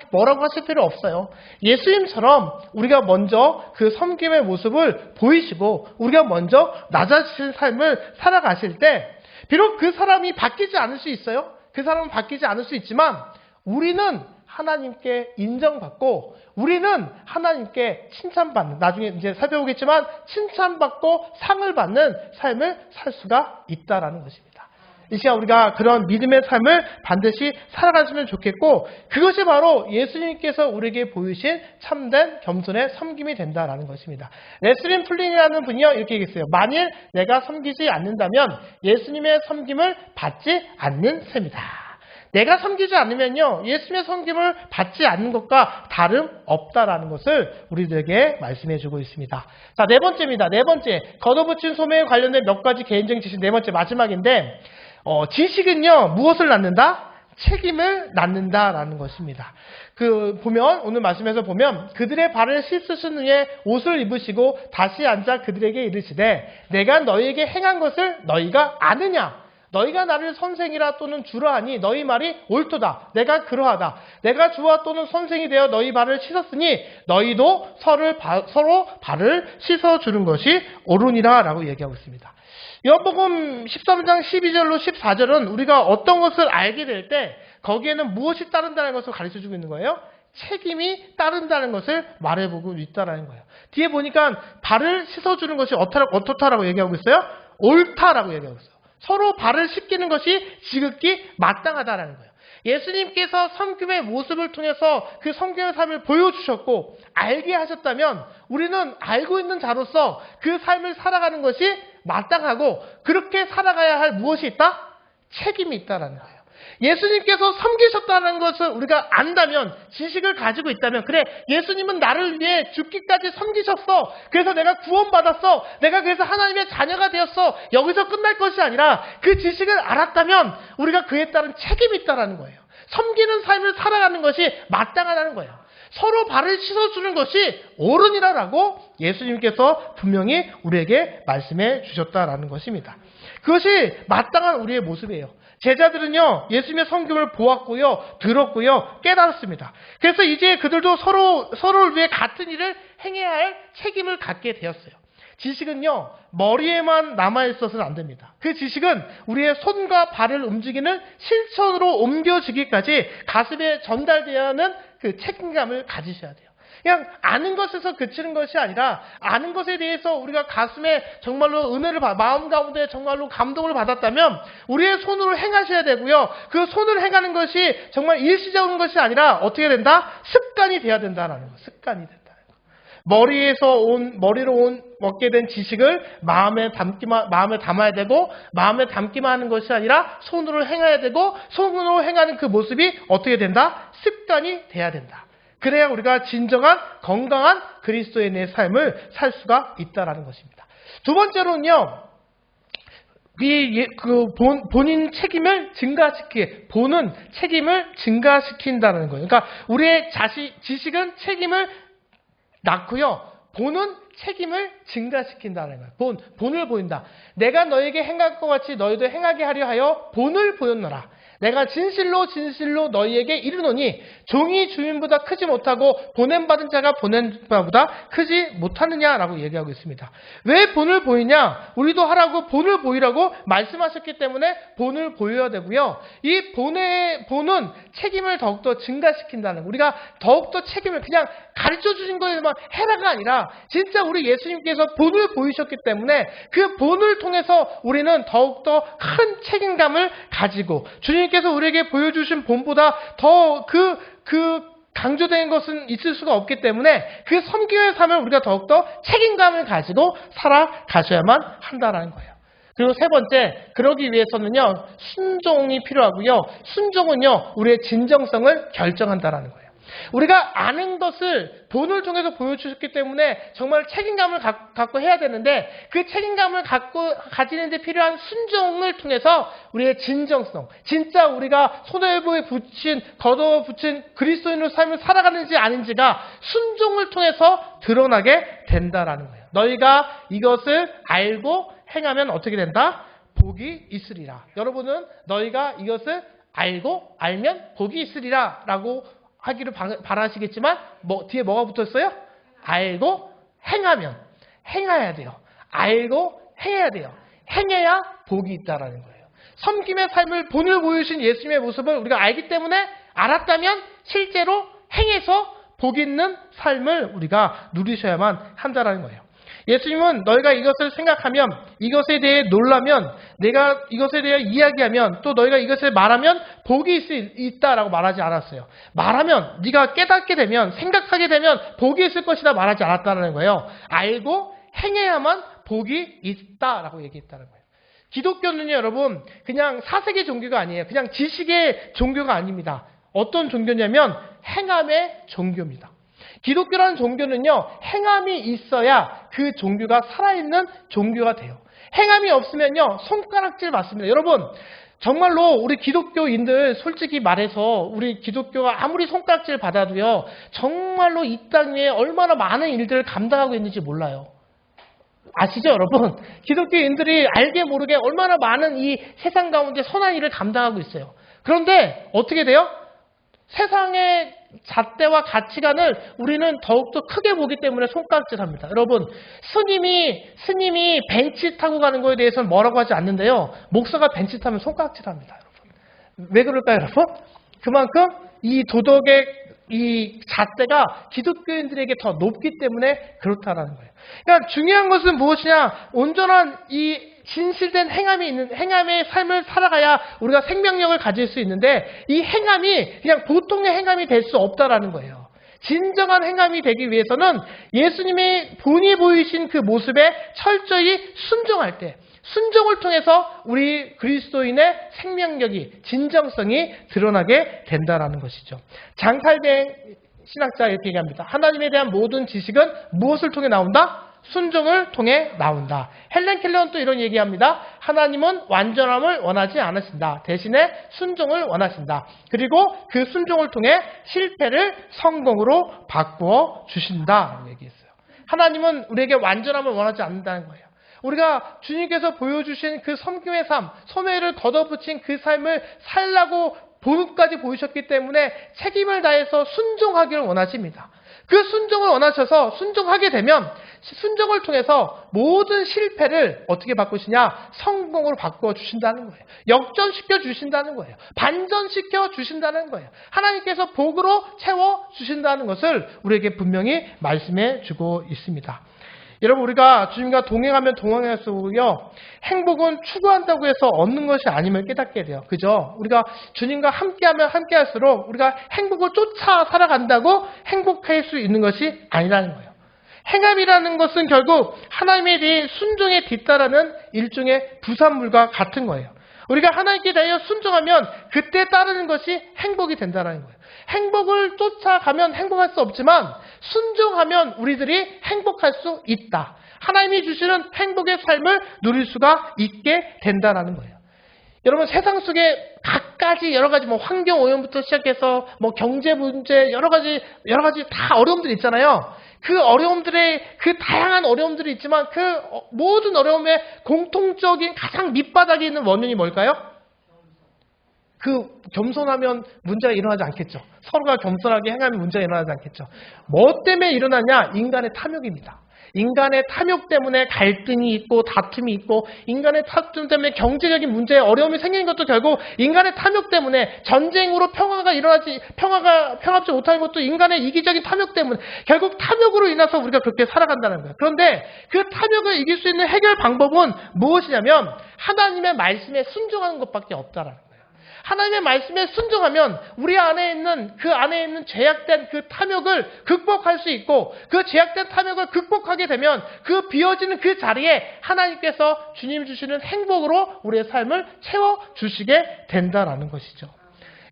뭐라고 하실 필요 없어요. 예수님처럼 우리가 먼저 그 섬김의 모습을 보이시고 우리가 먼저 낮아지신 삶을 살아가실 때 비록 그 사람이 바뀌지 않을 수 있어요. 그 사람은 바뀌지 않을 수 있지만 우리는 하나님께 인정받고 우리는 하나님께 칭찬받는, 나중에 이제 살펴보겠지만 칭찬받고 상을 받는 삶을 살 수가 있다라는 것입니다. 이 시간 우리가 그런 믿음의 삶을 반드시 살아가시면 좋겠고 그것이 바로 예수님께서 우리에게 보이신 참된 겸손의 섬김이 된다라는 것입니다. 레슬린 플린이라는 분이요 이렇게 얘기했어요. 만일 내가 섬기지 않는다면 예수님의 섬김을 받지 않는 셈이다. 내가 섬기지 않으면요 예수님의 섬김을 받지 않는 것과 다름없다라는 것을 우리들에게 말씀해주고 있습니다. 자, 네 번째입니다. 네 번째, 걷어붙인 소매에 관련된 몇 가지 개인적인 지식, 네 번째 마지막인데 지식은요 무엇을 낳는다? 책임을 낳는다라는 것입니다. 오늘 말씀에서 보면 그들의 발을 씻으신 후에 옷을 입으시고 다시 앉아 그들에게 이르시되 내가 너희에게 행한 것을 너희가 아느냐? 너희가 나를 선생이라 또는 주라 하니 너희 말이 옳도다. 내가 그러하다. 내가 주와 또는 선생이 되어 너희 발을 씻었으니 너희도 서로 발을 씻어주는 것이 옳으니라 라고 얘기하고 있습니다. 요한복음 13장 12절로 14절은 우리가 어떤 것을 알게 될 때 거기에는 무엇이 따른다는 것을 가르쳐주고 있는 거예요? 책임이 따른다는 것을 말해보고 있다는 거예요. 뒤에 보니까 발을 씻어주는 것이 어떻다라고 얘기하고 있어요? 옳다라고 얘기하고 있어요. 서로 발을 씻기는 것이 지극히 마땅하다라는 거예요. 예수님께서 섬김의 모습을 통해서 그 섬김의 삶을 보여주셨고 알게 하셨다면 우리는 알고 있는 자로서 그 삶을 살아가는 것이 마땅하고 그렇게 살아가야 할 무엇이 있다? 책임이 있다라는 거예요. 예수님께서 섬기셨다는 것을 우리가 안다면, 지식을 가지고 있다면, 그래, 예수님은 나를 위해 죽기까지 섬기셨어. 그래서 내가 구원받았어. 내가 그래서 하나님의 자녀가 되었어. 여기서 끝날 것이 아니라 그 지식을 알았다면 우리가 그에 따른 책임이 있다는 거예요. 섬기는 삶을 살아가는 것이 마땅하다는 거예요. 서로 발을 씻어주는 것이 옳으니라라고 예수님께서 분명히 우리에게 말씀해 주셨다라는 것입니다. 그것이 마땅한 우리의 모습이에요. 제자들은요, 예수님의 섬김을 보았고요, 들었고요, 깨달았습니다. 그래서 이제 그들도 서로를 위해 같은 일을 행해야 할 책임을 갖게 되었어요. 지식은요, 머리에만 남아있어서는 안 됩니다. 그 지식은 우리의 손과 발을 움직이는 실천으로 옮겨지기까지 가슴에 전달되어야 하는 그 책임감을 가지셔야 돼요. 그냥 아는 것에서 그치는 것이 아니라 아는 것에 대해서 우리가 가슴에 정말로 은혜를 마음 가운데 정말로 감동을 받았다면 우리의 손으로 행하셔야 되고요. 그 손으로 행하는 것이 정말 일시적인 것이 아니라 어떻게 된다? 습관이 돼야 된다는 거. 습관이 된다는 거. 머리로 얻게 된 지식을 마음에 담아야 되고 마음에 담기만 하는 것이 아니라 손으로 행해야 되고 손으로 행하는 그 모습이 어떻게 된다? 습관이 돼야 된다. 그래야 우리가 진정한 건강한 그리스도인의 삶을 살 수가 있다는 것입니다. 두 번째로는요, 본인 책임을 보는 책임을 증가시킨다는 거예요. 그러니까 우리의 지식은 책임을 낳고요, 보는 책임을 증가시킨다는 거예요. 본을 보인다. 내가 너에게 행할 것 같이 너희도 행하게 하려 하여 본을 보였노라. 내가 진실로 너희에게 이르노니 종이 주인보다 크지 못하고 보냄받은 자가 보낸 바보다 크지 못하느냐라고 얘기하고 있습니다. 왜 본을 보이냐? 우리도 하라고 본을 보이라고 말씀하셨기 때문에 본을 보여야 되고요. 이 본은 책임을 더욱더 증가시킨다는, 우리가 더욱더 책임을 그냥 가르쳐 주신 거에만 해라가 아니라 진짜 우리 예수님께서 본을 보이셨기 때문에 그 본을 통해서 우리는 더욱더 큰 책임감을 가지고 주님께서 우리에게 보여주신 본보다 더 강조된 것은 있을 수가 없기 때문에 그 섬김의 삶을 우리가 더욱더 책임감을 가지고 살아가셔야만 한다는 거예요. 그리고 세 번째, 그러기 위해서는요, 순종이 필요하고요. 순종은요, 우리의 진정성을 결정한다는 거예요. 우리가 아는 것을 본을 통해서 보여주셨기 때문에 정말 책임감을 갖고 해야 되는데 그 책임감을 가지는 데 필요한 순종을 통해서 우리의 진정성, 진짜 우리가 손에 걷어 붙인 그리스도인의 삶을 살아가는지 아닌지가 순종을 통해서 드러나게 된다라는 거예요. 너희가 이것을 알고 행하면 어떻게 된다? 복이 있으리라. 여러분은 너희가 이것을 알면 복이 있으리라 라고 하기를 바라시겠지만 뒤에 뭐가 붙었어요? 알고 행하면, 행해야 돼요. 알고 행해야 돼요. 행해야 복이 있다라는 거예요. 섬김의 삶을 본을 보여주신 예수님의 모습을 우리가 알기 때문에 알았다면 실제로 행해서 복 있는 삶을 우리가 누리셔야만 한다라는 거예요. 예수님은 너희가 이것을 생각하면, 이것에 대해 놀라면, 내가 이것에 대해 이야기하면, 또 너희가 이것을 말하면 복이 있다라고 말하지 않았어요. 말하면, 네가 깨닫게 되면, 생각하게 되면 복이 있을 것이다 말하지 않았다는 거예요. 알고 행해야만 복이 있다라고 얘기했다는 거예요. 기독교는요, 여러분, 그냥 사색의 종교가 아니에요. 그냥 지식의 종교가 아닙니다. 어떤 종교냐면 행함의 종교입니다. 기독교라는 종교는요, 행함이 있어야 그 종교가 살아있는 종교가 돼요. 행함이 없으면요, 손가락질 맞습니다. 여러분, 정말로 우리 기독교인들 솔직히 말해서 우리 기독교가 아무리 손가락질 받아도요, 정말로 이 땅 위에 얼마나 많은 일들을 감당하고 있는지 몰라요. 아시죠, 여러분? 기독교인들이 알게 모르게 얼마나 많은 이 세상 가운데 선한 일을 감당하고 있어요. 그런데 어떻게 돼요? 세상의 잣대와 가치관을 우리는 더욱더 크게 보기 때문에 손가락질합니다. 여러분, 스님이 벤치 타고 가는 거에 대해서는 뭐라고 하지 않는데요. 목사가 벤치 타면 손가락질합니다. 여러분. 왜 그럴까요, 여러분? 그만큼 이 도덕의 이 잣대가 기독교인들에게 더 높기 때문에 그렇다라는 거예요. 그러니까 중요한 것은 무엇이냐? 온전한 이 진실된 행함의 삶을 살아가야 우리가 생명력을 가질 수 있는데 이 행함이 그냥 보통의 행함이 될 수 없다라는 거예요. 진정한 행함이 되기 위해서는 예수님이 본이 보이신 그 모습에 철저히 순종할 때, 순종을 통해서 우리 그리스도인의 생명력이, 진정성이 드러나게 된다는 것이죠. 장칼뱅 신학자 이렇게 얘기합니다. 하나님에 대한 모든 지식은 무엇을 통해 나온다? 순종을 통해 나온다. 헬렌 켈러는 또 이런 얘기합니다. 하나님은 완전함을 원하지 않으신다. 대신에 순종을 원하신다. 그리고 그 순종을 통해 실패를 성공으로 바꾸어 주신다라고 얘기했어요. 하나님은 우리에게 완전함을 원하지 않는다는 거예요. 우리가 주님께서 보여주신 그 섬김의 삶, 소매를 걷어붙인 그 삶을 살라고 본까지 보이셨기 때문에 책임을 다해서 순종하기를 원하십니다. 그 순종을 원하셔서 순종하게 되면 순종을 통해서 모든 실패를 어떻게 바꾸시냐? 성공으로 바꾸어 주신다는 거예요. 역전시켜 주신다는 거예요. 반전시켜 주신다는 거예요. 하나님께서 복으로 채워 주신다는 것을 우리에게 분명히 말씀해 주고 있습니다. 여러분, 우리가 주님과 동행하면 동행할수록요, 행복은 추구한다고 해서 얻는 것이 아님을 깨닫게 돼요. 그죠? 우리가 주님과 함께하면 함께할수록 우리가 행복을 쫓아 살아간다고 행복할 수 있는 것이 아니라는 거예요. 행함이라는 것은 결국 하나님에 대해 순종에 뒤따르는 일종의 부산물과 같은 거예요. 우리가 하나님께 대하여 순종하면 그때 따르는 것이 행복이 된다는 거예요. 행복을 쫓아가면 행복할 수 없지만 순종하면 우리들이 행복할 수 있다. 하나님이 주시는 행복의 삶을 누릴 수가 있게 된다는 거예요. 여러분, 세상 속에 갖가지 여러 가지 환경 오염부터 시작해서 경제 문제 여러 가지 다 어려움들이 있잖아요. 그 어려움들의 그 다양한 어려움들이 있지만 그 모든 어려움의 공통적인 가장 밑바닥에 있는 원인이 뭘까요? 그 겸손하면 문제가 일어나지 않겠죠. 서로가 겸손하게 행하면 문제가 일어나지 않겠죠. 뭐 때문에 일어나냐? 인간의 탐욕입니다. 인간의 탐욕 때문에 갈등이 있고 다툼이 있고, 인간의 다툼 때문에 경제적인 문제에 어려움이 생기는 것도 결국 인간의 탐욕 때문에, 전쟁으로 평화롭지 못하는 것도 인간의 이기적인 탐욕 때문에, 결국 탐욕으로 인해서 우리가 그렇게 살아간다는 거예요. 그런데 그 탐욕을 이길 수 있는 해결 방법은 무엇이냐면 하나님의 말씀에 순종하는 것밖에 없다라는 거예요. 하나님의 말씀에 순종하면 우리 안에 있는 제약된 그 탐욕을 극복할 수 있고, 그 제약된 탐욕을 극복하게 되면 그 비어지는 그 자리에 하나님께서 주님 주시는 행복으로 우리의 삶을 채워주시게 된다라는 것이죠.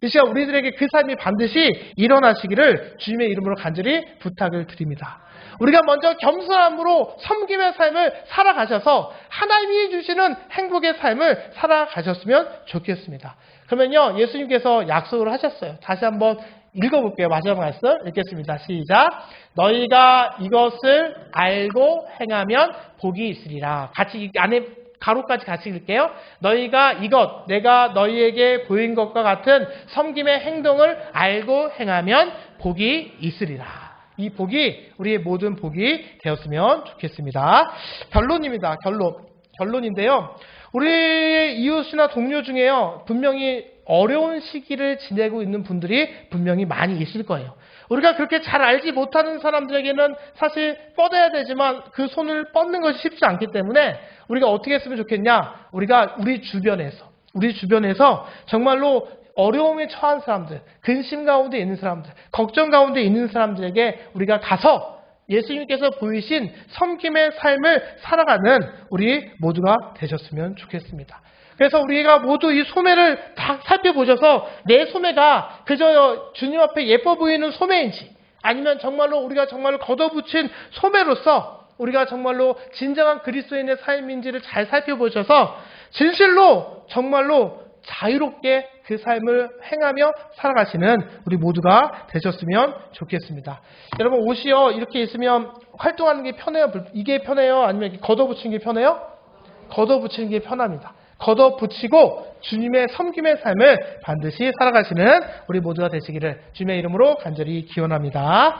이 시간 우리들에게 그 삶이 반드시 일어나시기를 주님의 이름으로 간절히 부탁을 드립니다. 우리가 먼저 겸손함으로 섬김의 삶을 살아가셔서 하나님이 주시는 행복의 삶을 살아가셨으면 좋겠습니다. 그러면요, 예수님께서 약속을 하셨어요. 다시 한번 읽어볼게요. 마지막 말씀 읽겠습니다. 시작. 너희가 이것을 알고 행하면 복이 있으리라. 같이 안에 가로까지 같이 읽을게요. 너희가 이것, 내가 너희에게 보인 것과 같은 섬김의 행동을 알고 행하면 복이 있으리라. 이 복이 우리의 모든 복이 되었으면 좋겠습니다. 결론입니다. 결론인데요. 우리 이웃이나 동료 중에요, 분명히 어려운 시기를 지내고 있는 분들이 분명히 많이 있을 거예요. 우리가 그렇게 잘 알지 못하는 사람들에게는 사실 뻗어야 되지만 그 손을 뻗는 것이 쉽지 않기 때문에 우리가 어떻게 했으면 좋겠냐? 우리가 우리 주변에서 정말로 어려움에 처한 사람들, 근심 가운데 있는 사람들, 걱정 가운데 있는 사람들에게 우리가 가서 예수님께서 보이신 섬김의 삶을 살아가는 우리 모두가 되셨으면 좋겠습니다. 그래서 우리가 모두 이 소매를 다 살펴보셔서 내 소매가 그저 주님 앞에 예뻐 보이는 소매인지, 아니면 정말로 우리가 정말로 걷어붙인 소매로서 우리가 정말로 진정한 그리스도인의 삶인지를 잘 살펴보셔서 진실로 정말로 자유롭게 그 삶을 행하며 살아가시는 우리 모두가 되셨으면 좋겠습니다. 여러분, 옷이요, 이렇게 있으면 활동하는 게 편해요? 이게 편해요? 아니면 이렇게 걷어붙이는 게 편해요? 걷어붙이는 게 편합니다. 걷어붙이고 주님의 섬김의 삶을 반드시 살아가시는 우리 모두가 되시기를 주님의 이름으로 간절히 기원합니다.